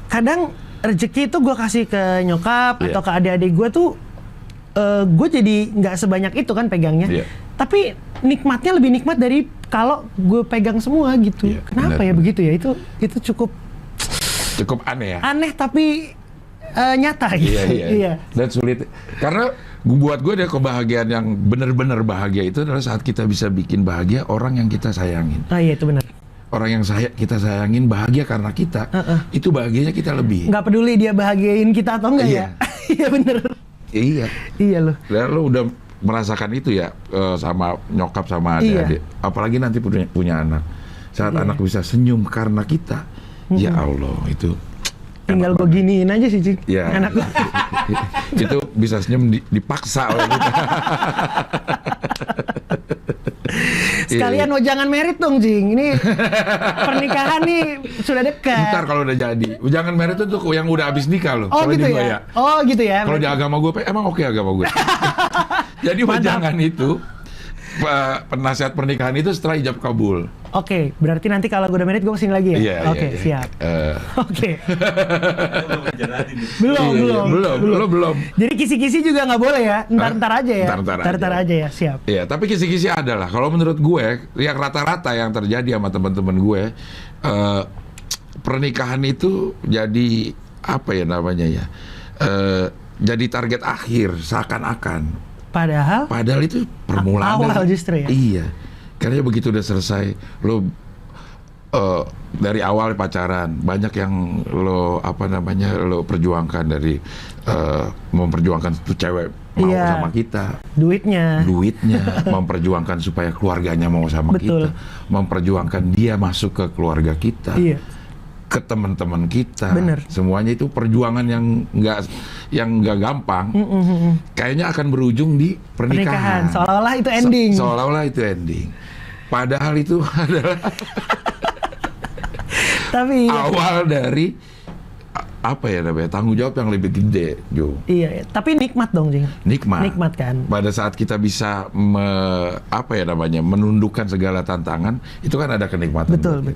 Kadang rezeki itu gue kasih ke nyokap atau ke adik-adik gue tuh, gue jadi nggak sebanyak itu kan pegangnya. Tapi nikmatnya lebih nikmat dari kalau gue pegang semua gitu. Kenapa ya begitu ya? Itu cukup aneh ya. Aneh tapi nyata gitu. Iya. Dan sulit. Karena buat gue ada kebahagiaan yang benar-benar bahagia itu adalah saat kita bisa bikin bahagia orang yang kita sayangin. Iya itu benar. Orang yang kita sayangin bahagia karena kita, itu bahagianya kita lebih. Nggak peduli dia bahagiain kita atau enggak ya? Iya bener. Iya loh. Dan lo udah merasakan itu ya sama nyokap sama adik-adik. Apalagi nanti punya anak. Saat anak bisa senyum karena kita, ya Allah itu. Tinggal gue giniin aja sih, Cing. Ya. Anak gue. Itu bisa senyum dipaksa oleh kita. Sekalian jangan merit dong, Cing. Ini pernikahan nih sudah dekat. Ntar kalau udah jadi. Jangan merit itu tuh yang udah habis nikah loh. Oh gitu ya? Oh gitu ya? Kalau di agama gue, emang oke agama gue. Jadi jangan itu, penasihat pernikahan itu setelah ijab kabul. Oke, berarti nanti kalau gue udah merit gue kesini lagi ya? Oke, siap. Oke. Belum. Jadi kisi-kisi juga nggak boleh ya? Ntar aja ya? Ntar aja ya, siap. Iya, tapi kisi-kisi adalah, kalau menurut gue, yang rata-rata yang terjadi sama teman-teman gue, pernikahan itu jadi, apa ya namanya ya, jadi target akhir, seakan-akan. Padahal itu permulaan. Awal justru ya? Iya. Karena begitu udah selesai, lo dari awal pacaran banyak yang lo lo perjuangkan dari memperjuangkan tuh cewek mau sama kita, duitnya memperjuangkan supaya keluarganya mau sama kita, memperjuangkan dia masuk ke keluarga kita, ke teman-teman kita. Semuanya itu perjuangan yang nggak gampang. Kayaknya akan berujung di pernikahan. Seolah-olah itu ending. Padahal itu adalah tapi awal dari apa ya namanya, tanggung jawab yang lebih gede, Jo. Iya, tapi nikmat dong, Jing. Nikmat kan. Pada saat kita bisa menundukkan segala tantangan, itu kan ada kenikmatan. Betul.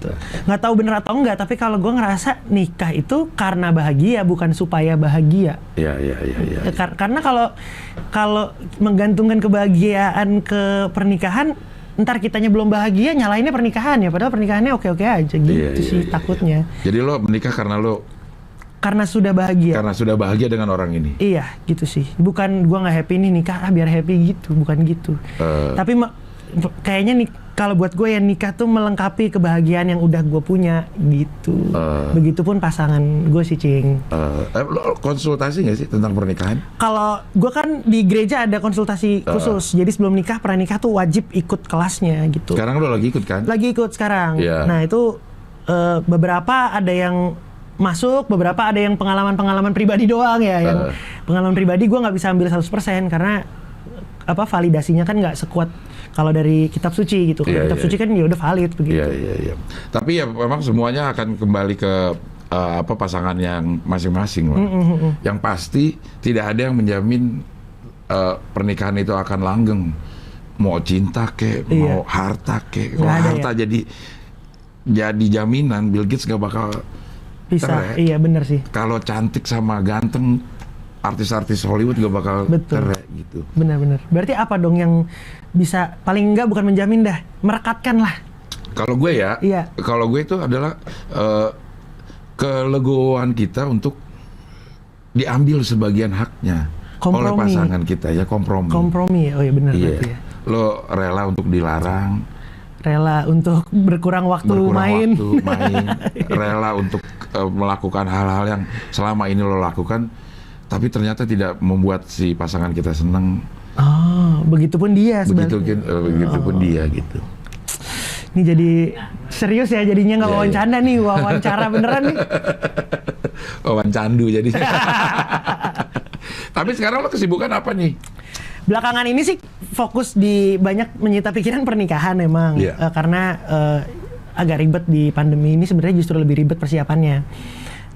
Nggak tahu bener atau enggak, tapi kalau gue ngerasa nikah itu karena bahagia, bukan supaya bahagia. Iya. Karena kalau menggantungkan kebahagiaan ke pernikahan, ntar kitanya belum bahagia nyalainnya pernikahan ya, padahal pernikahannya oke-oke aja gitu sih takutnya. Jadi lo menikah Karena sudah bahagia. karena sudah bahagia dengan orang ini. Iya gitu sih, bukan gua nggak happy nih nikah biar happy gitu, bukan gitu. Tapi kayaknya nih kalau buat gue ya nikah tuh melengkapi kebahagiaan yang udah gue punya gitu. Begitupun pasangan gue sih, Cing. Lo konsultasi nggak sih tentang pernikahan? Kalau gue kan di gereja ada konsultasi khusus, jadi sebelum nikah pranikah tuh wajib ikut kelasnya gitu. Sekarang lo lagi ikut kan? Lagi ikut sekarang. Iya. Nah itu beberapa ada yang masuk, beberapa ada yang pengalaman pribadi doang ya. Yang pengalaman pribadi gue nggak bisa ambil 100% karena validasinya kan nggak sekuat kalau dari kitab suci gitu. Kalau kitab suci kan ya udah valid begitu. Iya. Tapi ya memang semuanya akan kembali ke pasangan yang masing-masing lah. Yang pasti tidak ada yang menjamin pernikahan itu akan langgeng. Mau cinta kek, mau harta kek. Kalau harta jadi jaminan, Bill Gates gak bakal bisa. cerai. Iya benar sih. Kalau cantik sama ganteng, artis-artis Hollywood gak bakal cerai gitu. Benar-benar. Berarti apa dong yang bisa paling enggak bukan menjamin dah, merekatkan lah. Kalau gue ya, kalau gue itu adalah kelegoan kita untuk diambil sebagian haknya oleh pasangan kita ya, kompromi. Kompromi ya, oh ya benar berarti ya. Lo rela untuk dilarang, rela untuk berkurang waktu main, rela untuk melakukan hal-hal yang selama ini lo lakukan, tapi ternyata tidak membuat si pasangan kita senang. Oh, begitupun dia sebenarnya. Begitupun dia gitu. Ini jadi serius ya jadinya, nggak wawancara nih, wawancara beneran nih. Wawancandu jadinya. Tapi sekarang lo kesibukan apa nih? Belakangan ini sih fokus di banyak menyita pikiran pernikahan emang. Karena agak ribet di pandemi ini, sebenarnya justru lebih ribet persiapannya.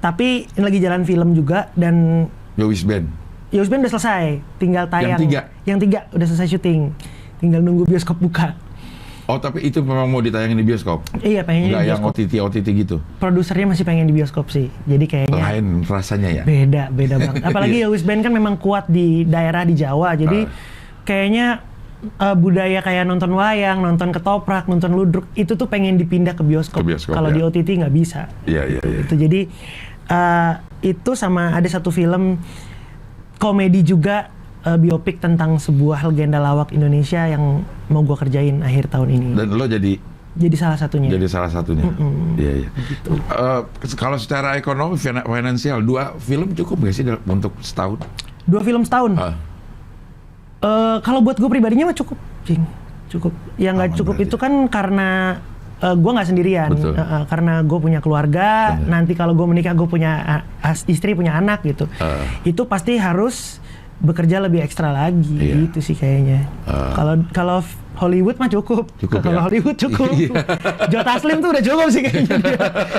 Tapi ini lagi jalan film juga dan Yowis Band udah selesai, tinggal tayang. Yang tiga udah selesai syuting, tinggal nunggu bioskop buka. Oh tapi itu memang mau ditayangin di bioskop? Iya pengen di bioskop. Nggak yang OTT gitu? Produsernya masih pengen di bioskop sih, jadi kayaknya lain rasanya ya? Beda banget. Apalagi Yowis Band kan memang kuat di daerah di Jawa, jadi kayaknya budaya kayak nonton wayang, nonton ketoprak, nonton ludruk itu tuh pengen dipindah ke bioskop. Kalau di OTT nggak bisa. Iya. Itu jadi itu sama ada satu film komedi juga, biopik tentang sebuah legenda lawak Indonesia yang mau gue kerjain akhir tahun ini. Dan lo jadi salah satunya. Iya. Gitu. Kalau secara ekonomi, finansial, 2 film cukup nggak sih untuk setahun? 2 film setahun? Kalau buat gue pribadinya mah cukup, Cing. Cukup. Yang nggak cukup berarti. Itu kan karena gue nggak sendirian. Karena gue punya keluarga. Nanti kalau gue menikah, gue punya istri, punya anak gitu. Itu pasti harus bekerja lebih ekstra lagi, gitu sih kayaknya. Kalau Hollywood mah cukup. Kalau Hollywood cukup. Joe Taslim tuh udah cukup sih kayaknya.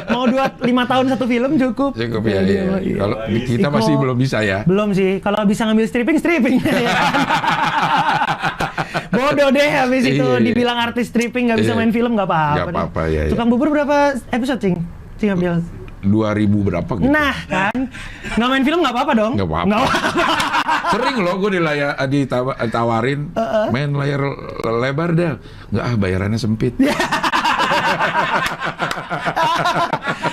Mau 5 tahun satu film cukup. Cukup ya. Kalau kita masih belum bisa ya. Belum sih. Kalau bisa ngambil stripping. Bodoh deh habis itu dibilang artis stripping nggak bisa main film, nggak apa-apa. Tukang bubur berapa episode, Cing Abdel? 2000 berapa gitu. Nah kan, nggak main film nggak apa-apa dong. Nggak apa-apa. Sering loh gue ditawarin main layar lebar deh. Nggak, bayarannya sempit.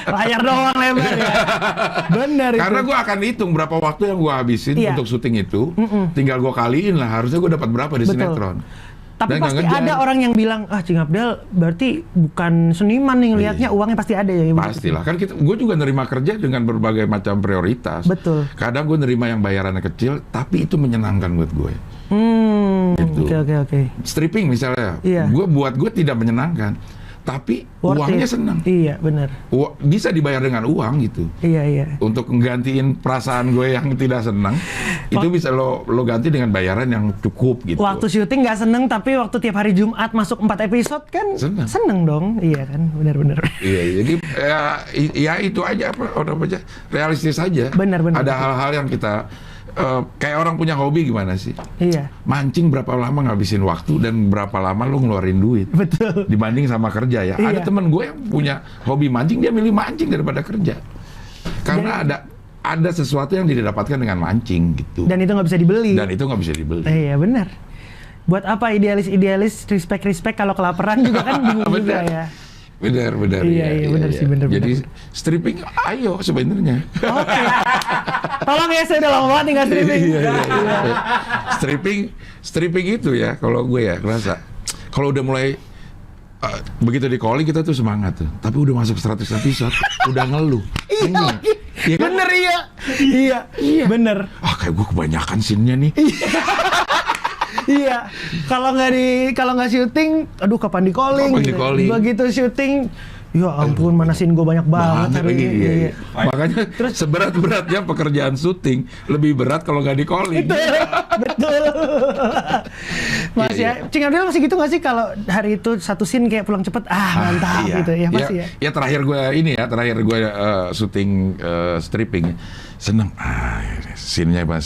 Layar doang lebar ya. Bener itu. Karena gue akan hitung berapa waktu yang gue habisin untuk syuting itu. Tinggal gue kaliin lah, harusnya gue dapat berapa di sinetron. Tapi pasti ada orang yang bilang, Cing Abdel berarti bukan seniman nih, ngelihatnya uangnya pasti ada ya. Pastilah, kan gue juga nerima kerja dengan berbagai macam prioritas. Betul. Kadang gue nerima yang bayarannya kecil, tapi itu menyenangkan buat gue. Gitu. Oke. Stripping misalnya, buat gue tidak menyenangkan. Tapi uangnya senang. Iya, benar. Bisa dibayar dengan uang gitu. Iya. Untuk menggantiin perasaan gue yang tidak senang, itu bisa lo ganti dengan bayaran yang cukup gitu. Waktu syuting nggak seneng, tapi waktu tiap hari Jumat masuk 4 episode kan seneng dong. Iya kan, benar. Iya, jadi ya itu aja realistis aja. Benar. Ada hal-hal yang kita kayak orang punya hobi gimana sih? Iya. Mancing berapa lama ngabisin waktu dan berapa lama lo ngeluarin duit. Betul. Dibanding sama kerja ya. Ada temen gue yang punya hobi mancing, dia milih mancing daripada kerja. Karena ada sesuatu yang tidak didapatkan dengan mancing gitu. Dan itu nggak bisa dibeli. Iya benar. buat apa idealis respect kalau kelaparan juga kan bingung juga ya. Benar. Iya, benar sih, benar. Jadi stripping, ayo sebenarnya. Oke. Tolong ya, saya udah lama banget nggak stripping. Stripping itu ya, kalau gue ya ngerasa, kalau udah mulai begitu di calling kita tuh semangat tuh, tapi udah masuk 100 episode, udah ngeluh. Iya kan? Bener iya. Bener. Kayak gue kebanyakan scene-nya nih. Iya, kalau nggak syuting, aduh kapan di calling? Begitu syuting, ya ampun, mana scene gue banyak banget hari ini. Iya. Makanya terus seberat-beratnya pekerjaan syuting lebih berat kalau nggak di calling. Betul. Mas ya, Cing Abdel masih gitu nggak sih kalau hari itu satu scene kayak pulang cepet, mantap iya. gitu ya pasti ya. Ya terakhir gue syuting stripping. Seneng, scene-nya apa?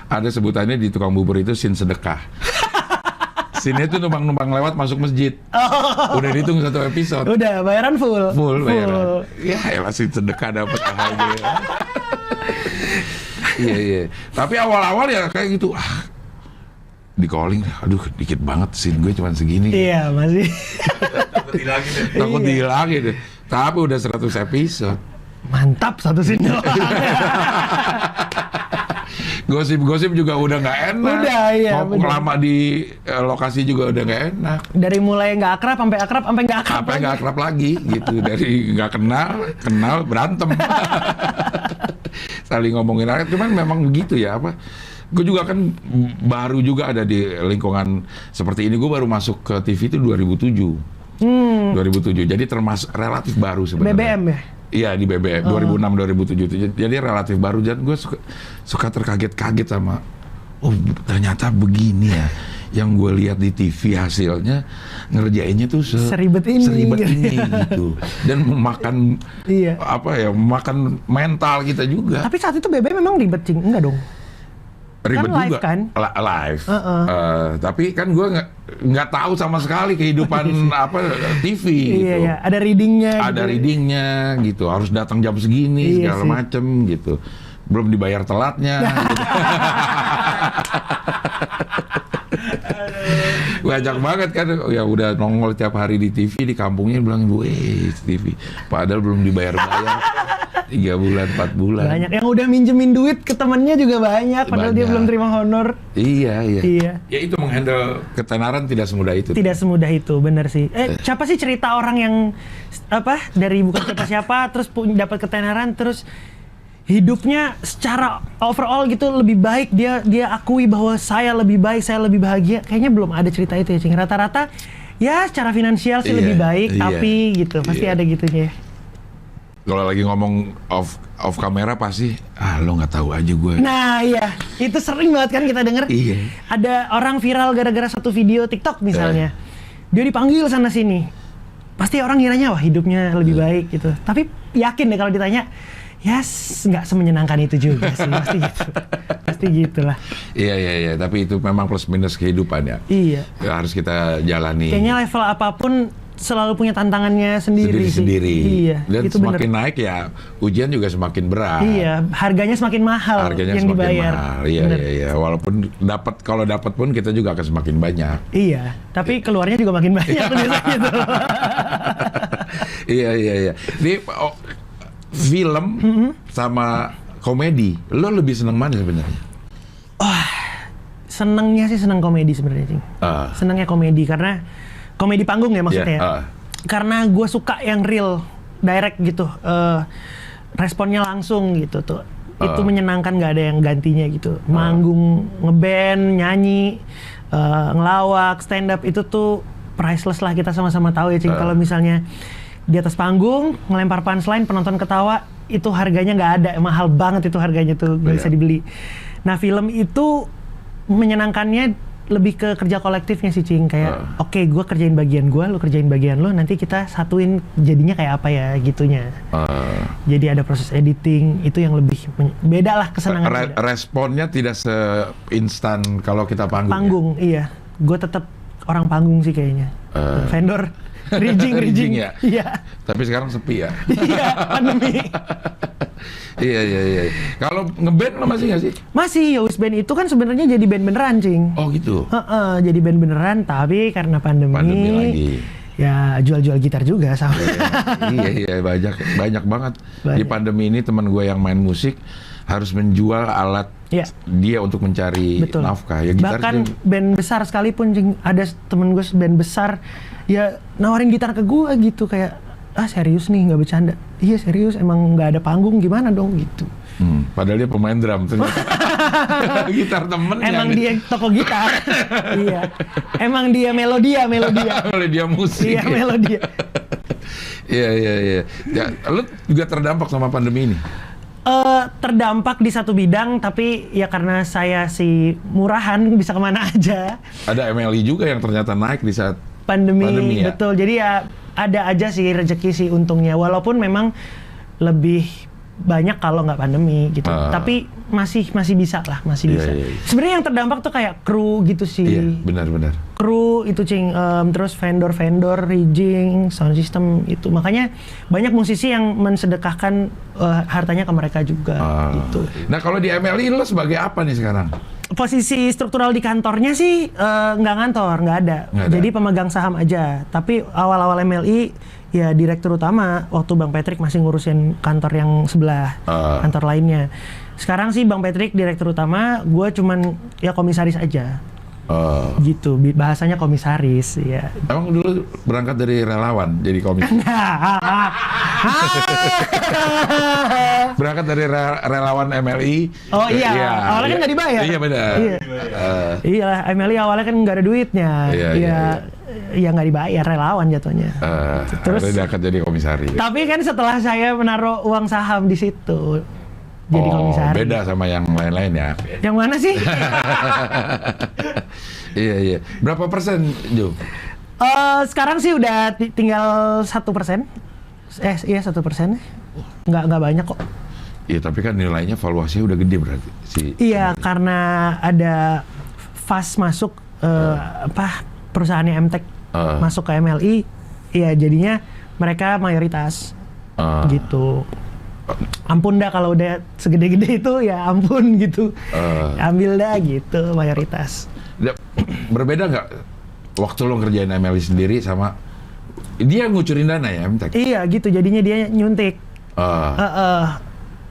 Ada sebutannya di tukang bubur itu scene sedekah. Scene-nya itu numpang lewat masuk masjid. Udah dihitung 1 episode. Udah, bayaran full. Bayaran. Ya elah scene sedekah dapat aja. Iya. Tapi awal-awal ya kayak gitu. Di calling, aduh dikit banget scene gue cuma segini. Iya, masih. Takut dihilangin deh. Tapi udah 100 episode. Mantap satu scene doang. Gosip-gosip juga udah nggak enak. Udah, iya. Mau lama di lokasi juga udah nggak enak. Dari mulai nggak akrab sampai nggak akrab. Sampai nggak akrab lagi gitu. Dari nggak kenal berantem. Saling ngomongin aja. Cuman memang begitu ya apa. Gue juga kan baru juga ada di lingkungan seperti ini. Gue baru masuk ke TV itu 2007. 2007. Jadi termasuk relatif baru sebenarnya. BBM ya? Iya di BBM 2006-2007 jadi relatif baru dan gue suka terkaget-kaget sama ternyata begini ya yang gue lihat di TV hasilnya ngerjainnya tuh seribet ini gitu dan memakan makan mental kita juga. Tapi saat itu BBM memang ribet, Cing? Enggak dong? Ribet kan live juga kan? Live. Tapi kan gue nggak tahu sama sekali kehidupan TV gitu. Iya, ada readingnya. Ada readingnya gitu. Harus datang jam segini segala macem gitu. Belum dibayar telatnya. Gitu. Banyak banget kan. Ya udah nongol tiap hari di TV di kampungnya bilang TV. Padahal belum dibayar-bayar. 3 bulan, 4 bulan. Banyak yang udah minjemin duit ke temennya juga banyak. Padahal dia belum terima honor. Iya. Ya itu menghandle ketenaran tidak semudah itu. Tidak semudah itu, benar sih. Siapa sih cerita orang yang dari bukan siapa terus dapat ketenaran terus hidupnya secara overall gitu lebih baik, dia akui bahwa saya lebih baik, saya lebih bahagia. Kayaknya belum ada cerita itu ya, Cing. Rata-rata ya secara finansial sih lebih baik, tapi gitu pasti ada gitunya. Kalau lagi ngomong off kamera pasti lo nggak tahu aja gue. Nah iya, itu sering banget kan kita denger. Iya. Ada orang viral gara-gara satu video TikTok misalnya. Dia dipanggil sana sini. Pasti orang ngiranya wah hidupnya lebih baik gitu. Tapi yakin deh kalau ditanya, nggak semenyenangkan itu juga sih. Pasti gitulah. Iya. Tapi itu memang plus minus kehidupan ya. Iya. Harus kita jalani. Kayaknya level apapun selalu punya tantangannya sendiri. Iya. Dan itu semakin bener. naik ya ujian juga semakin berat. Iya. Harganya semakin mahal. Yang dibayar. Mahal. Iya. Walaupun kalau dapat pun kita juga akan semakin banyak. Iya. Tapi keluarnya juga makin banyak biasanya gitu. Iya. Ini film sama komedi, lo lebih seneng mana sebenarnya? Senengnya sih seneng komedi sebenarnya, Cing. Senengnya komedi karena komedi panggung ya maksudnya. Karena gue suka yang real, direct gitu. Responnya langsung gitu tuh. Itu menyenangkan, nggak ada yang gantinya gitu. Manggung, ngeband, nyanyi, ngelawak, stand up itu tuh priceless lah, kita sama-sama tahu ya, Cing. Kalau misalnya di atas panggung ngelempar punchline, penonton ketawa, itu harganya nggak ada, mahal banget itu harganya tuh, nggak bisa dibeli. Nah film itu menyenangkannya lebih ke kerja kolektifnya sih, Cing. Kayak oke, gue kerjain bagian gue, lu kerjain bagian lu, nanti kita satuin jadinya kayak apa ya gitunya. Jadi ada proses editing, itu yang lebih beda lah kesenangan. Responnya tidak seinstan kalau kita panggung. Panggung, iya. Gue tetap orang panggung sih kayaknya. Vendor rigging ya. Iya. Tapi sekarang sepi ya. Iya, pandemi. Iya. Kalau ngeband lo masih nggak sih? Masih, Yowis Band itu kan sebenarnya jadi band beneran, Cing. Oh gitu. Jadi band beneran, tapi karena pandemi Lagi. ya jual-jual gitar juga sama. Iya, banyak banget. Di Banyak. pandemi ini teman gue yang main musik harus menjual alat Iya. dia untuk mencari Betul. nafkah. Ya gitar Bahkan dia- band besar sekalipun, Cing, ada temen gue band besar ya nawarin gitar ke gue gitu, kayak serius nih, nggak bercanda. Iya serius, emang nggak ada panggung, gimana dong gitu. Padahal dia pemain drum ternyata. Gitar temen Emang dia toko gitar. Iya. Emang dia melodia. oleh dia musik. Iya, melodia. Iya. Ya, lu juga terdampak sama pandemi ini. Terdampak di satu bidang, tapi ya karena saya si murahan bisa kemana aja. Ada MLI juga yang ternyata naik di saat Pandemi, ya? betul. Jadi ya ada aja sih rezeki sih untungnya. Walaupun memang lebih banyak kalau nggak pandemi gitu. Tapi masih bisa lah, masih bisa. Iya. Sebenarnya yang terdampak tuh kayak kru gitu sih. Iya, benar. Kru itu, Cing, terus vendor, rigging, sound system itu. Makanya banyak musisi yang mensedekahkan hartanya ke mereka juga gitu. Nah, kalau di MLI lo sebagai apa nih sekarang? Posisi struktural di kantornya sih nggak ngantor, nggak ada. Nggak ada. Jadi pemegang saham aja. Tapi awal-awal MLI ya direktur utama, waktu Bang Patrick masih ngurusin kantor yang sebelah, kantor lainnya. Sekarang sih Bang Patrick direktur utama, gue cuman ya komisaris aja. Gitu, bahasanya komisaris ya. Emang dulu berangkat dari relawan jadi komisi. Berangkat dari relawan MLI. Oh iya, awalnya kan nggak dibayar. Iya benar. Iya, MLI awalnya kan nggak ada duitnya. Iya. Ya nggak dibayar, relawan jatuhnya. Terus berangkat jadi komisaris. Tapi kan setelah saya menaruh uang saham di situ, jadi komisaris. Beda sama yang lain-lain ya. Yang mana sih? Iya. Berapa persen, Jo? Sekarang sih udah tinggal 1%. Iya 1%. Nggak banyak kok. Iya, tapi kan nilainya valuasinya udah gede berarti. Iya, karena ada fast masuk perusahaannya MTech masuk ke MLI, ya jadinya mereka mayoritas gitu. Ampun dah kalau udah segede-gede itu, ya ampun gitu. Ambil dah gitu, mayoritas. Berbeda nggak waktu lo ngerjain MLI sendiri sama dia ngucurin dana ya MTech? Iya gitu, jadinya dia nyuntik.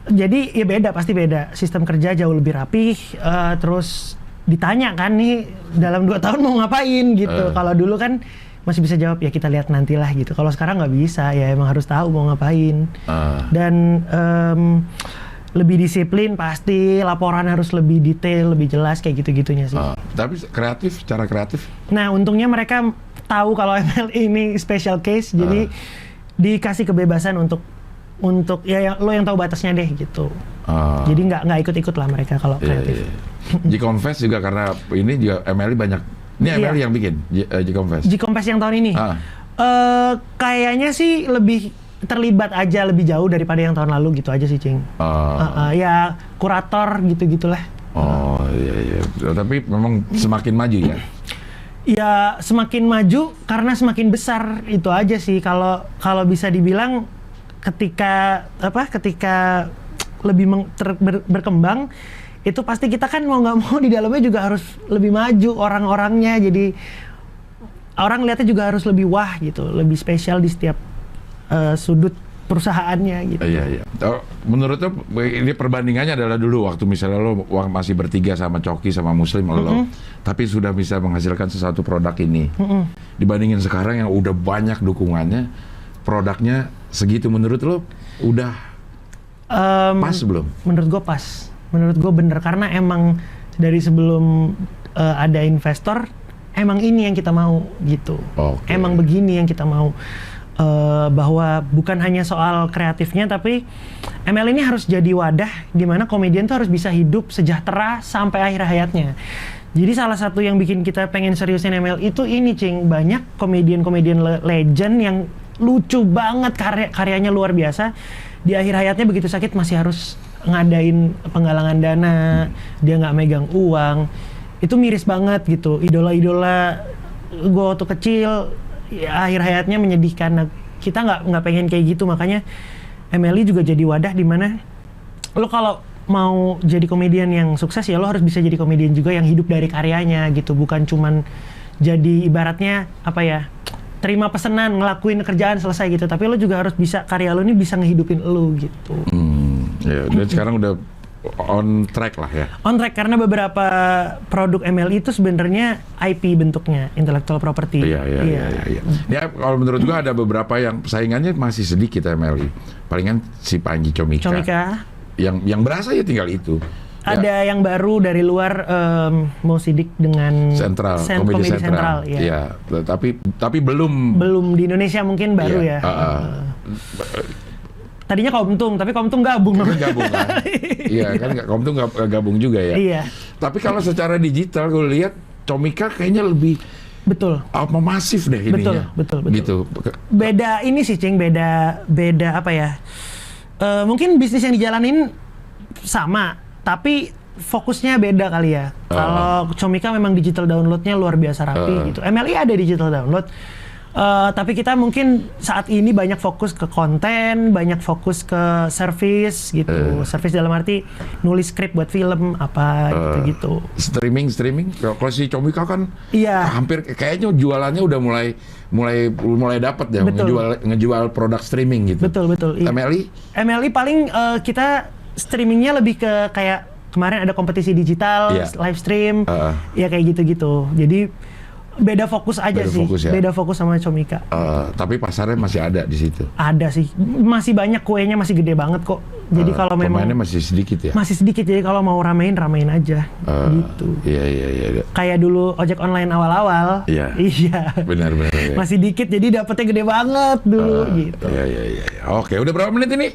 Jadi ya beda, pasti beda. Sistem kerja jauh lebih rapih, terus ditanya kan nih dalam 2 tahun mau ngapain gitu. Kalau dulu kan masih bisa jawab ya kita lihat nantilah gitu. Kalau sekarang nggak bisa, ya emang harus tahu mau ngapain. Dan lebih disiplin pasti, laporan harus lebih detail, lebih jelas kayak gitu-gitunya sih. Tapi secara kreatif? Nah untungnya mereka tahu kalau MLI ini special case, jadi dikasih kebebasan untuk ya lo yang tahu batasnya deh gitu. Jadi nggak ikut-ikut lah mereka kalau kreatif. G-Confess juga karena ini juga MLI banyak. Ini MLI yang bikin G-Confess. G-Confess yang tahun ini. Kayaknya sih lebih terlibat aja lebih jauh daripada yang tahun lalu gitu aja sih, Cing. Ya kurator gitu-gitulah. Iya. Tapi memang semakin maju ya. Ya semakin maju karena semakin besar itu aja sih. Kalau bisa dibilang ketika lebih berkembang itu pasti kita kan mau nggak mau di dalamnya juga harus lebih maju orang-orangnya, jadi orang lihatnya juga harus lebih wah gitu, lebih spesial di setiap sudut perusahaannya gitu. Iya. Menurut lo ini perbandingannya adalah dulu waktu misalnya lo masih bertiga sama Coki sama Muslim lo, tapi sudah bisa menghasilkan sesuatu produk ini. Dibandingin sekarang yang udah banyak dukungannya, produknya segitu, menurut lo udah pas belum? Menurut gue pas. Menurut gue bener, karena emang dari sebelum ada investor, emang ini yang kita mau gitu. Emang begini yang kita mau. Bahwa bukan hanya soal kreatifnya, tapi ML ini harus jadi wadah di mana komedian tuh harus bisa hidup sejahtera sampai akhir hayatnya. Jadi salah satu yang bikin kita pengen seriusin ML itu ini, Cing, banyak komedian-komedian legend yang lucu banget, karyanya luar biasa. Di akhir hayatnya begitu sakit masih harus ngadain penggalangan dana, dia nggak megang uang. Itu miris banget gitu. Idola-idola gue waktu kecil, ya, akhir hayatnya menyedihkan. Nah, kita nggak pengen kayak gitu, makanya MLI juga jadi wadah di mana lo kalau mau jadi komedian yang sukses ya lo harus bisa jadi komedian juga yang hidup dari karyanya gitu, bukan cuman jadi ibaratnya apa ya, terima pesanan, ngelakuin kerjaan selesai gitu, tapi lo juga harus bisa, karya lo ini bisa ngehidupin lo gitu. Ya, dan sekarang udah on track lah ya. On track karena beberapa produk MLI itu sebenarnya IP bentuknya, intellectual property. Iya. Ya kalau menurut gua ada beberapa yang saingannya masih sedikit MLI. Palingan si Panji Comika. Yang berasa ya tinggal itu. Ada yang baru dari luar, Mo Sidik dengan Komedi Sentral. Iya. Tapi belum di Indonesia mungkin baru ya. Tadinya Komtung, tapi Komtung gabung. Gabung kan? Iya kan, Komtung nggak gabung juga ya. Iya. Tapi kalau secara digital gue lihat Comika kayaknya lebih masif deh ininya. Betul. Gitu. Beda ini sih, Cing, beda apa ya? Mungkin bisnis yang dijalanin sama, tapi fokusnya beda kali ya. Kalau Comika memang digital downloadnya luar biasa rapi gitu. MLI ada digital download, tapi kita mungkin saat ini banyak fokus ke konten, banyak fokus ke service gitu. Service dalam arti nulis skrip buat film apa gitu. Streaming. Kalau si Comika kan hampir kayaknya jualannya udah mulai dapat ya, ngejual produk streaming gitu. Betul. MLI paling kita streamingnya lebih ke kayak kemarin ada kompetisi digital, live stream, ya kayak gitu-gitu. Jadi beda fokus aja sih. Beda fokus sama Comika. Tapi pasarnya masih ada di situ. Ada sih, masih banyak, kuenya masih gede banget kok. Jadi kalau memang pemainnya masih sedikit ya. Masih sedikit, jadi kalau mau ramein aja gitu. Iya. Kayak dulu ojek online awal-awal. Iya. Benar. Ya. Masih dikit, jadi dapetnya gede banget dulu gitu. Iya. Oke, udah berapa menit ini?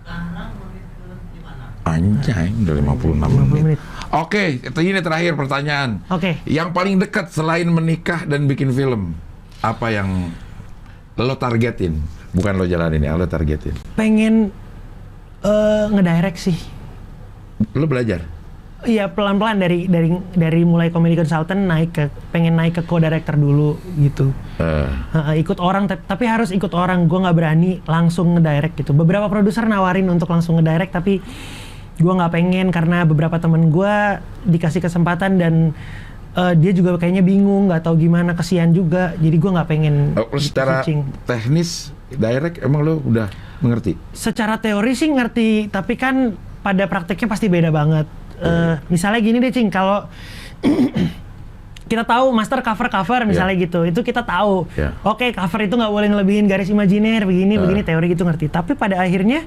Sekarang menit ke-5. Anjay, udah 56 menit. Oke, ini terakhir pertanyaan. Oke. Yang paling dekat selain menikah dan bikin film, apa yang lo targetin? Bukan lo jalanin ya, lo targetin. Pengen ngedirect sih. Lo belajar? Iya, pelan-pelan dari mulai comedy consultant pengen naik ke co-director dulu gitu. Ikut orang, tapi harus ikut orang. Gue nggak berani langsung ngedirect gitu. Beberapa produser nawarin untuk langsung ngedirect, tapi gue nggak pengen karena beberapa temen gue dikasih kesempatan dan dia juga kayaknya bingung, nggak tahu gimana, kesian juga. Jadi gue nggak pengen. Secara teknis direct emang lo udah mengerti? Secara teori sih ngerti, tapi kan pada prakteknya pasti beda banget. Misalnya gini deh, Cing, kalau kita tahu master cover misalnya gitu, itu kita tahu. Oke, cover itu nggak boleh ngelebihin garis imajiner begini teori gitu ngerti. Tapi pada akhirnya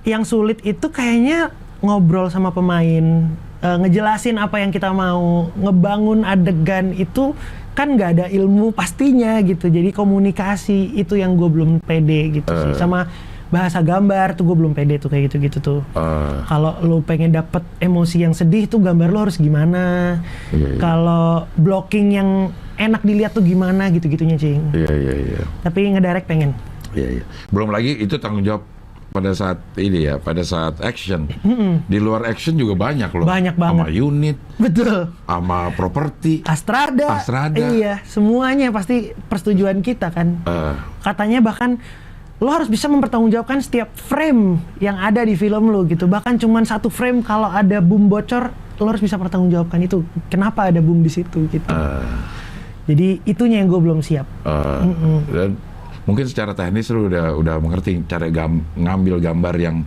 yang sulit itu kayaknya ngobrol sama pemain, ngejelasin apa yang kita mau, ngebangun adegan itu kan nggak ada ilmu pastinya gitu. Jadi komunikasi itu yang gue belum pede gitu sih. Sama bahasa gambar tuh gue belum pede tuh kayak gitu-gitu tuh. Kalau lo pengen dapet emosi yang sedih tuh gambar lo harus gimana. Kalau blocking yang enak dilihat tuh gimana gitu-gitunya, Cing. Iya. Tapi ngedirect pengen. Iya. Belum lagi itu tanggung jawab pada saat ini ya, pada saat action. Di luar action juga banyak loh. Banyak banget. Sama unit. Betul. Sama properti. Astrada. Iya, semuanya pasti persetujuan kita kan. Katanya bahkan lo harus bisa mempertanggungjawabkan setiap frame yang ada di film lo gitu. Bahkan cuman satu frame kalau ada boom bocor, lo harus bisa pertanggungjawabkan itu. Kenapa ada boom di situ gitu. Jadi itunya yang gue belum siap. Dan mungkin secara teknis lu udah mengerti cara ngambil gambar yang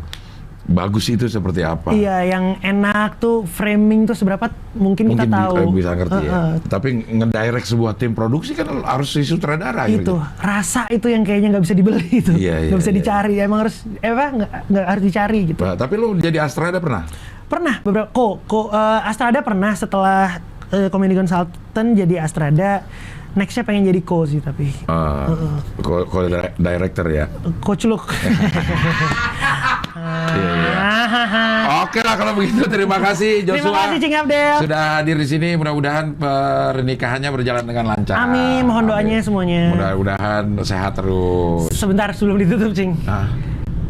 bagus itu seperti apa. Iya, yang enak tuh framing tuh seberapa mungkin kita tahu. Bisa ngerti ya. Tapi ngedirect sebuah tim produksi kan harus si sutradara. Itu rasa itu yang kayaknya nggak bisa dibeli itu, nggak bisa dicari. Emang harus nggak harus dicari gitu. Tapi lu jadi Astrada pernah? Pernah beberapa. Astrada pernah setelah comedy consultant jadi Astrada. Nextnya pengen jadi co sih tapi. Director ya. Kocluk. Oke lah kalau begitu, terima kasih Joshua. Terima kasih Cing Abdel. Sudah hadir di sini. Mudah-mudahan pernikahannya berjalan dengan lancar. Amin. Mohon doanya semuanya. Mudah-mudahan sehat terus. Sebentar sebelum ditutup, Cing.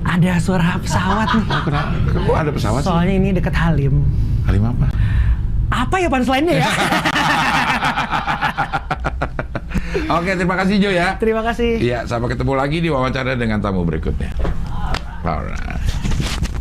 Ada suara pesawat nih. Kok ada pesawat? Soalnya ini dekat Halim. Halim apa? Apa ya punchline-nya ya? Oke, terima kasih Jo ya. Terima kasih. Iya, sampai ketemu lagi di wawancara dengan tamu berikutnya. Alright.